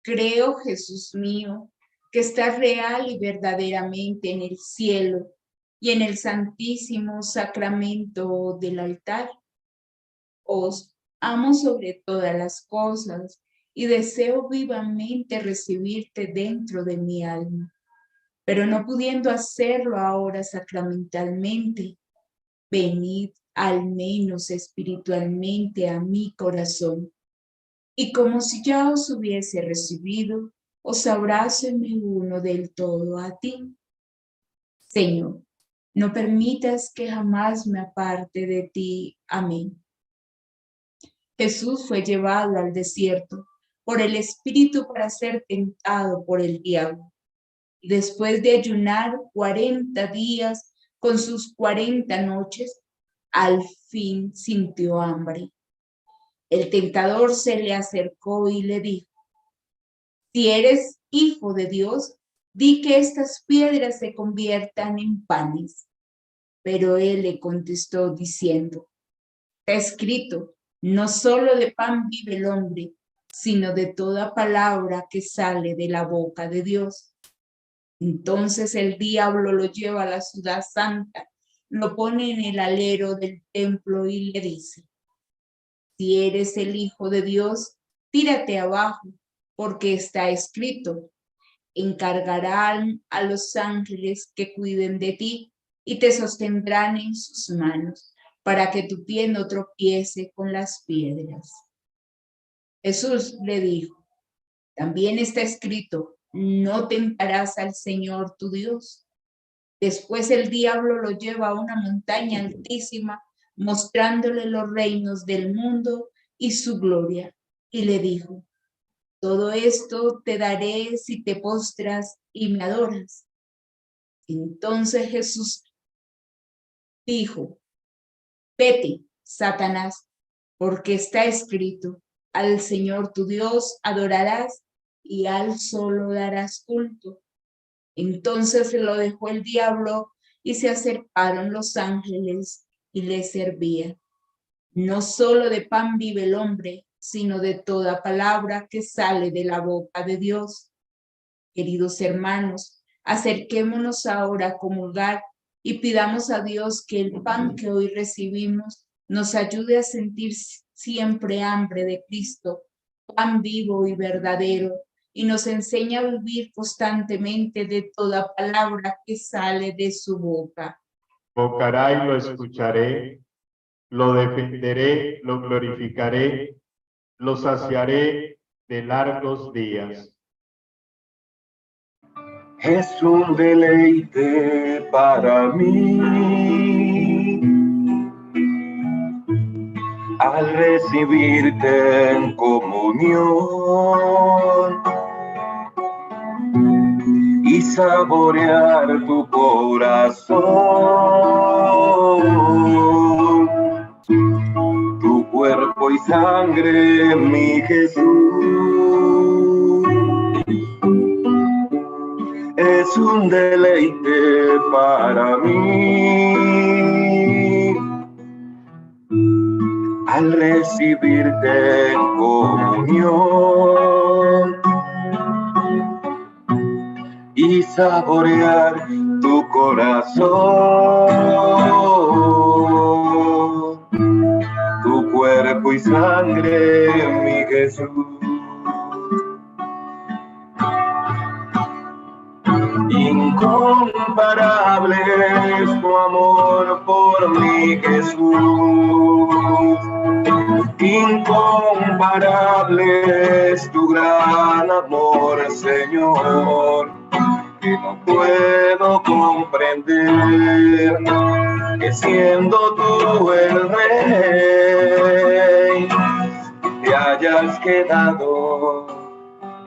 Creo, Jesús mío, que estás real y verdaderamente en el cielo y en el santísimo sacramento del altar. Os amo sobre todas las cosas y deseo vivamente recibirte dentro de mi alma, pero no pudiendo hacerlo ahora sacramentalmente, venid al menos espiritualmente a mi corazón. Y como si ya os hubiese recibido, os abrazo y me uno del todo a ti. Señor, no permitas que jamás me aparte de ti. Amén. Jesús fue llevado al desierto por el Espíritu para ser tentado por el diablo. Y después de ayunar 40 días con sus 40 noches, al fin sintió hambre. El tentador se le acercó y le dijo: si eres hijo de Dios, di que estas piedras se conviertan en panes. Pero él le contestó diciendo: está escrito, no solo de pan vive el hombre, sino de toda palabra que sale de la boca de Dios. Entonces el diablo lo lleva a la ciudad santa, lo pone en el alero del templo y le dice: si eres el Hijo de Dios, tírate abajo, porque está escrito, encargarán a los ángeles que cuiden de ti y te sostendrán en sus manos, para que tu pie no tropiece con las piedras. Jesús le dijo: también está escrito, no tentarás al Señor tu Dios. Después el diablo lo lleva a una montaña altísima, mostrándole los reinos del mundo y su gloria, y le dijo: todo esto te daré si te postras y me adoras. Entonces Jesús dijo: vete, Satanás, porque está escrito: al Señor tu Dios adorarás y a Él solo darás culto. Entonces se lo dejó el diablo y se acercaron los ángeles y le servían. No solo de pan vive el hombre, sino de toda palabra que sale de la boca de Dios. Queridos hermanos, acerquémonos ahora a comulgar y pidamos a Dios que el pan que hoy recibimos nos ayude a sentir siempre hambre de Cristo, pan vivo y verdadero, y nos enseña a vivir constantemente de toda palabra que sale de su boca. Invocará y lo escucharé, lo defenderé, lo glorificaré, lo saciaré de largos días. Es un deleite para mí al recibirte en comunión y saborear tu corazón, tu cuerpo y sangre, mi Jesús. Es un deleite para mí al recibirte en comunión y saborear tu corazón, tu cuerpo y sangre, mi Jesús. Incomparable es tu amor por mi Jesús. Incomparable es tu gran amor, Señor, que no puedo comprender, que siendo tú el Rey, te hayas quedado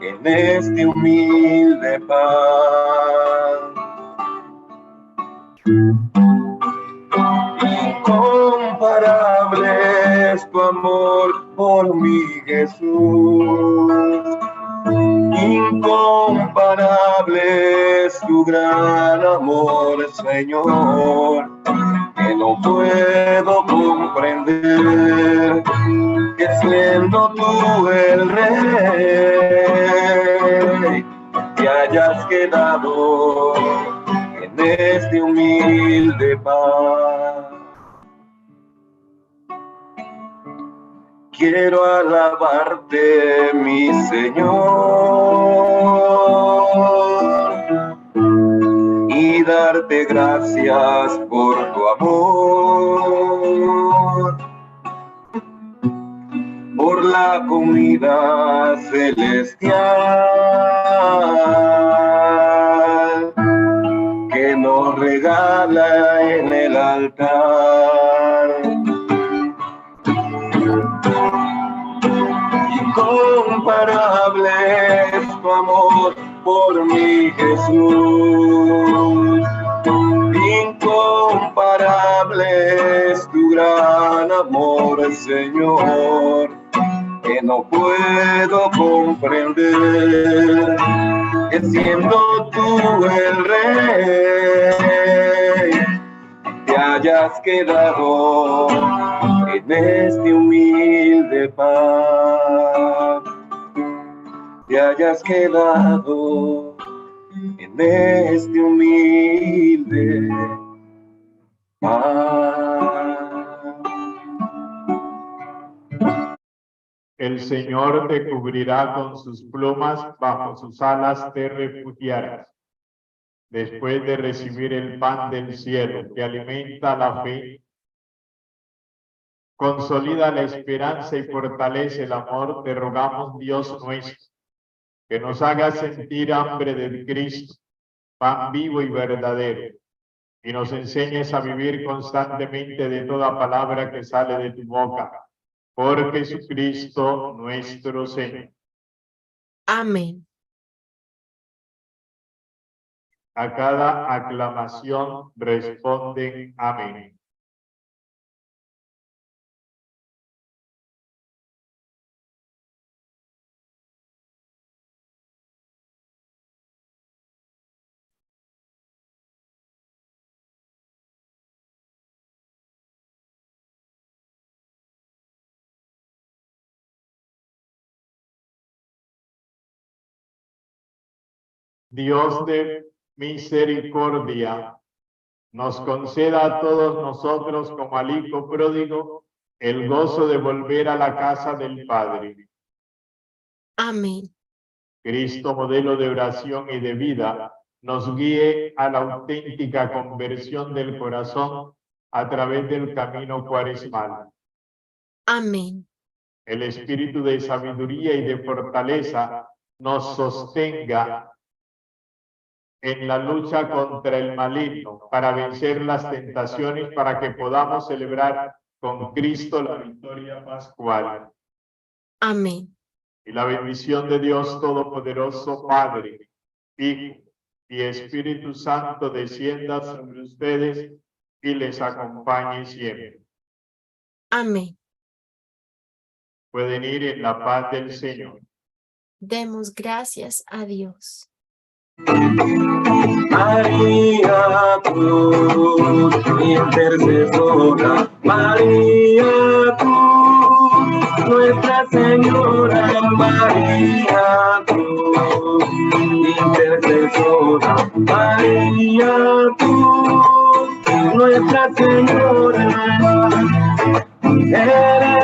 en este humilde pan. Incomparable es tu amor por mi Jesús. Incomparable es tu gran amor, Señor, que no puedo comprender, que siendo tú el Rey, te hayas quedado en este humilde pan. Quiero alabarte, mi Señor, y darte gracias por tu amor, por la comida celestial que nos regala en el altar. Incomparable es tu amor por mi Jesús. Incomparable es tu gran amor, Señor, que no puedo comprender, que siendo tú el Rey, te hayas quedado en este humilde pan, te hayas quedado en este humilde pan. El Señor te cubrirá con sus plumas, bajo sus alas te refugiarás. Después de recibir el pan del cielo que alimenta la fe, consolida la esperanza y fortalece el amor, te rogamos, Dios nuestro, que nos haga sentir hambre del Cristo, pan vivo y verdadero, y nos enseñes a vivir constantemente de toda palabra que sale de tu boca, por Jesucristo nuestro Señor. Amén. A cada aclamación responden amén. Dios de misericordia, nos conceda a todos nosotros como al hijo pródigo el gozo de volver a la casa del Padre. Amén. Cristo, modelo de oración y de vida, nos guíe a la auténtica conversión del corazón a través del camino cuaresmal. Amén. El espíritu de sabiduría y de fortaleza nos sostenga en la lucha contra el maligno, para vencer las tentaciones, para que podamos celebrar con Cristo la victoria pascual. Amén. Y la bendición de Dios Todopoderoso, Padre, Hijo y Espíritu Santo descienda sobre ustedes y les acompañe siempre. Amén. Pueden ir en la paz del Señor. Demos gracias a Dios. María, tú, intercesora, María, tú, Nuestra Señora, María, tú, intercesora, María, tú, Nuestra Señora, eres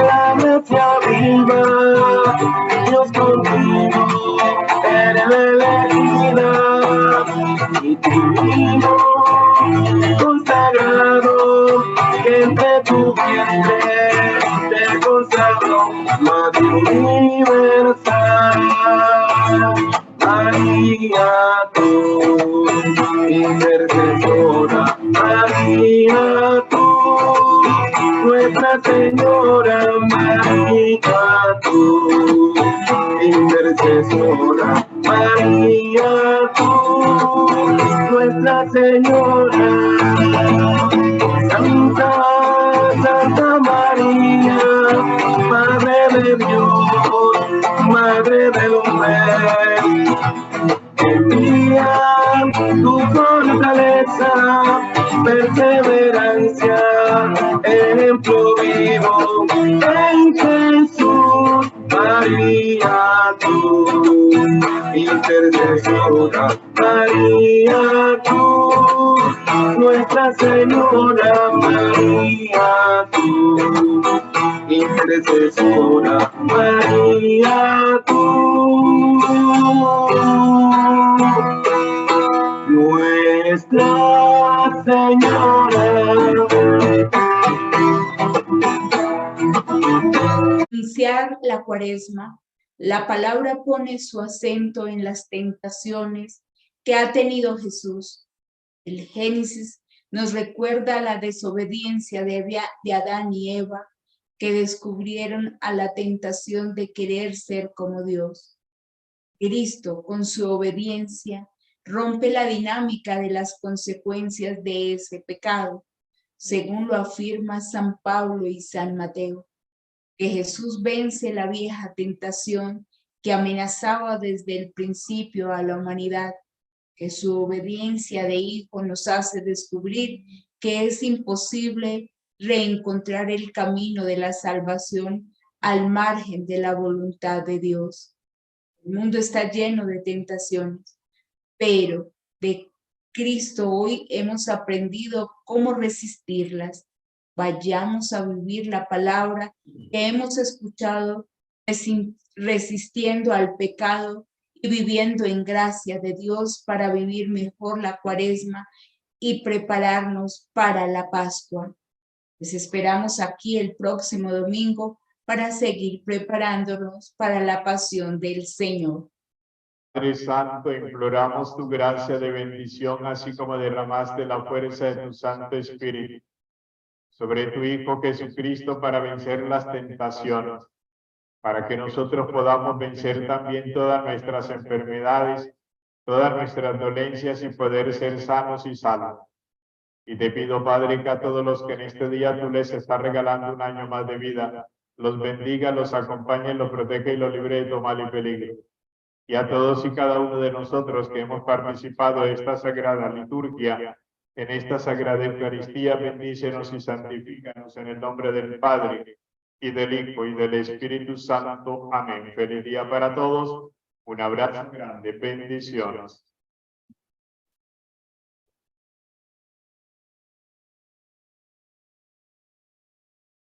la gracia viva, Dios contigo, eres la elegida, y tu hijo consagrado, que entre tu vientre te consagró, Madre universal. María, tú, intercesora, María, tú, Nuestra Señora, María, tú, intercesora, María, tú, Nuestra Señora. Santa, Santa María, Madre de Dios, Madre del hombre, envía tu fortaleza, perseverancia, ejemplo vivo en Jesús. María, tú, intercesora, María, tú, Nuestra Señora, María, tú, intercesora, María, tú, Nuestra Señora. Iniciar la Cuaresma, la palabra pone su acento en las tentaciones que ha tenido Jesús. El Génesis nos recuerda la desobediencia de Adán y Eva, que descubrieron a la tentación de querer ser como Dios. Cristo, con su obediencia, rompe la dinámica de las consecuencias de ese pecado, según lo afirma San Pablo y San Mateo, que Jesús vence la vieja tentación que amenazaba desde el principio a la humanidad, que su obediencia de hijo nos hace descubrir que es imposible reencontrar el camino de la salvación al margen de la voluntad de Dios. El mundo está lleno de tentaciones, pero de Cristo hoy hemos aprendido cómo resistirlas. Vayamos a vivir la palabra que hemos escuchado, resistiendo al pecado y viviendo en gracia de Dios para vivir mejor la Cuaresma y prepararnos para la Pascua. Les esperamos aquí el próximo domingo para seguir preparándonos para la pasión del Señor. Padre Santo, imploramos tu gracia de bendición, así como derramaste la fuerza de tu Santo Espíritu sobre tu Hijo Jesucristo para vencer las tentaciones, para que nosotros podamos vencer también todas nuestras enfermedades, todas nuestras dolencias y poder ser sanos y salvos. Y te pido, Padre, que a todos los que en este día tú les estás regalando un año más de vida, los bendiga, los acompañe, los proteja y los libre de todo mal y peligro. Y a todos y cada uno de nosotros que hemos participado de esta sagrada liturgia, en esta sagrada Eucaristía, bendícenos y santifícanos en el nombre del Padre, y del Hijo, y del Espíritu Santo. Amén. Feliz día para todos. Un abrazo grande. Bendiciones.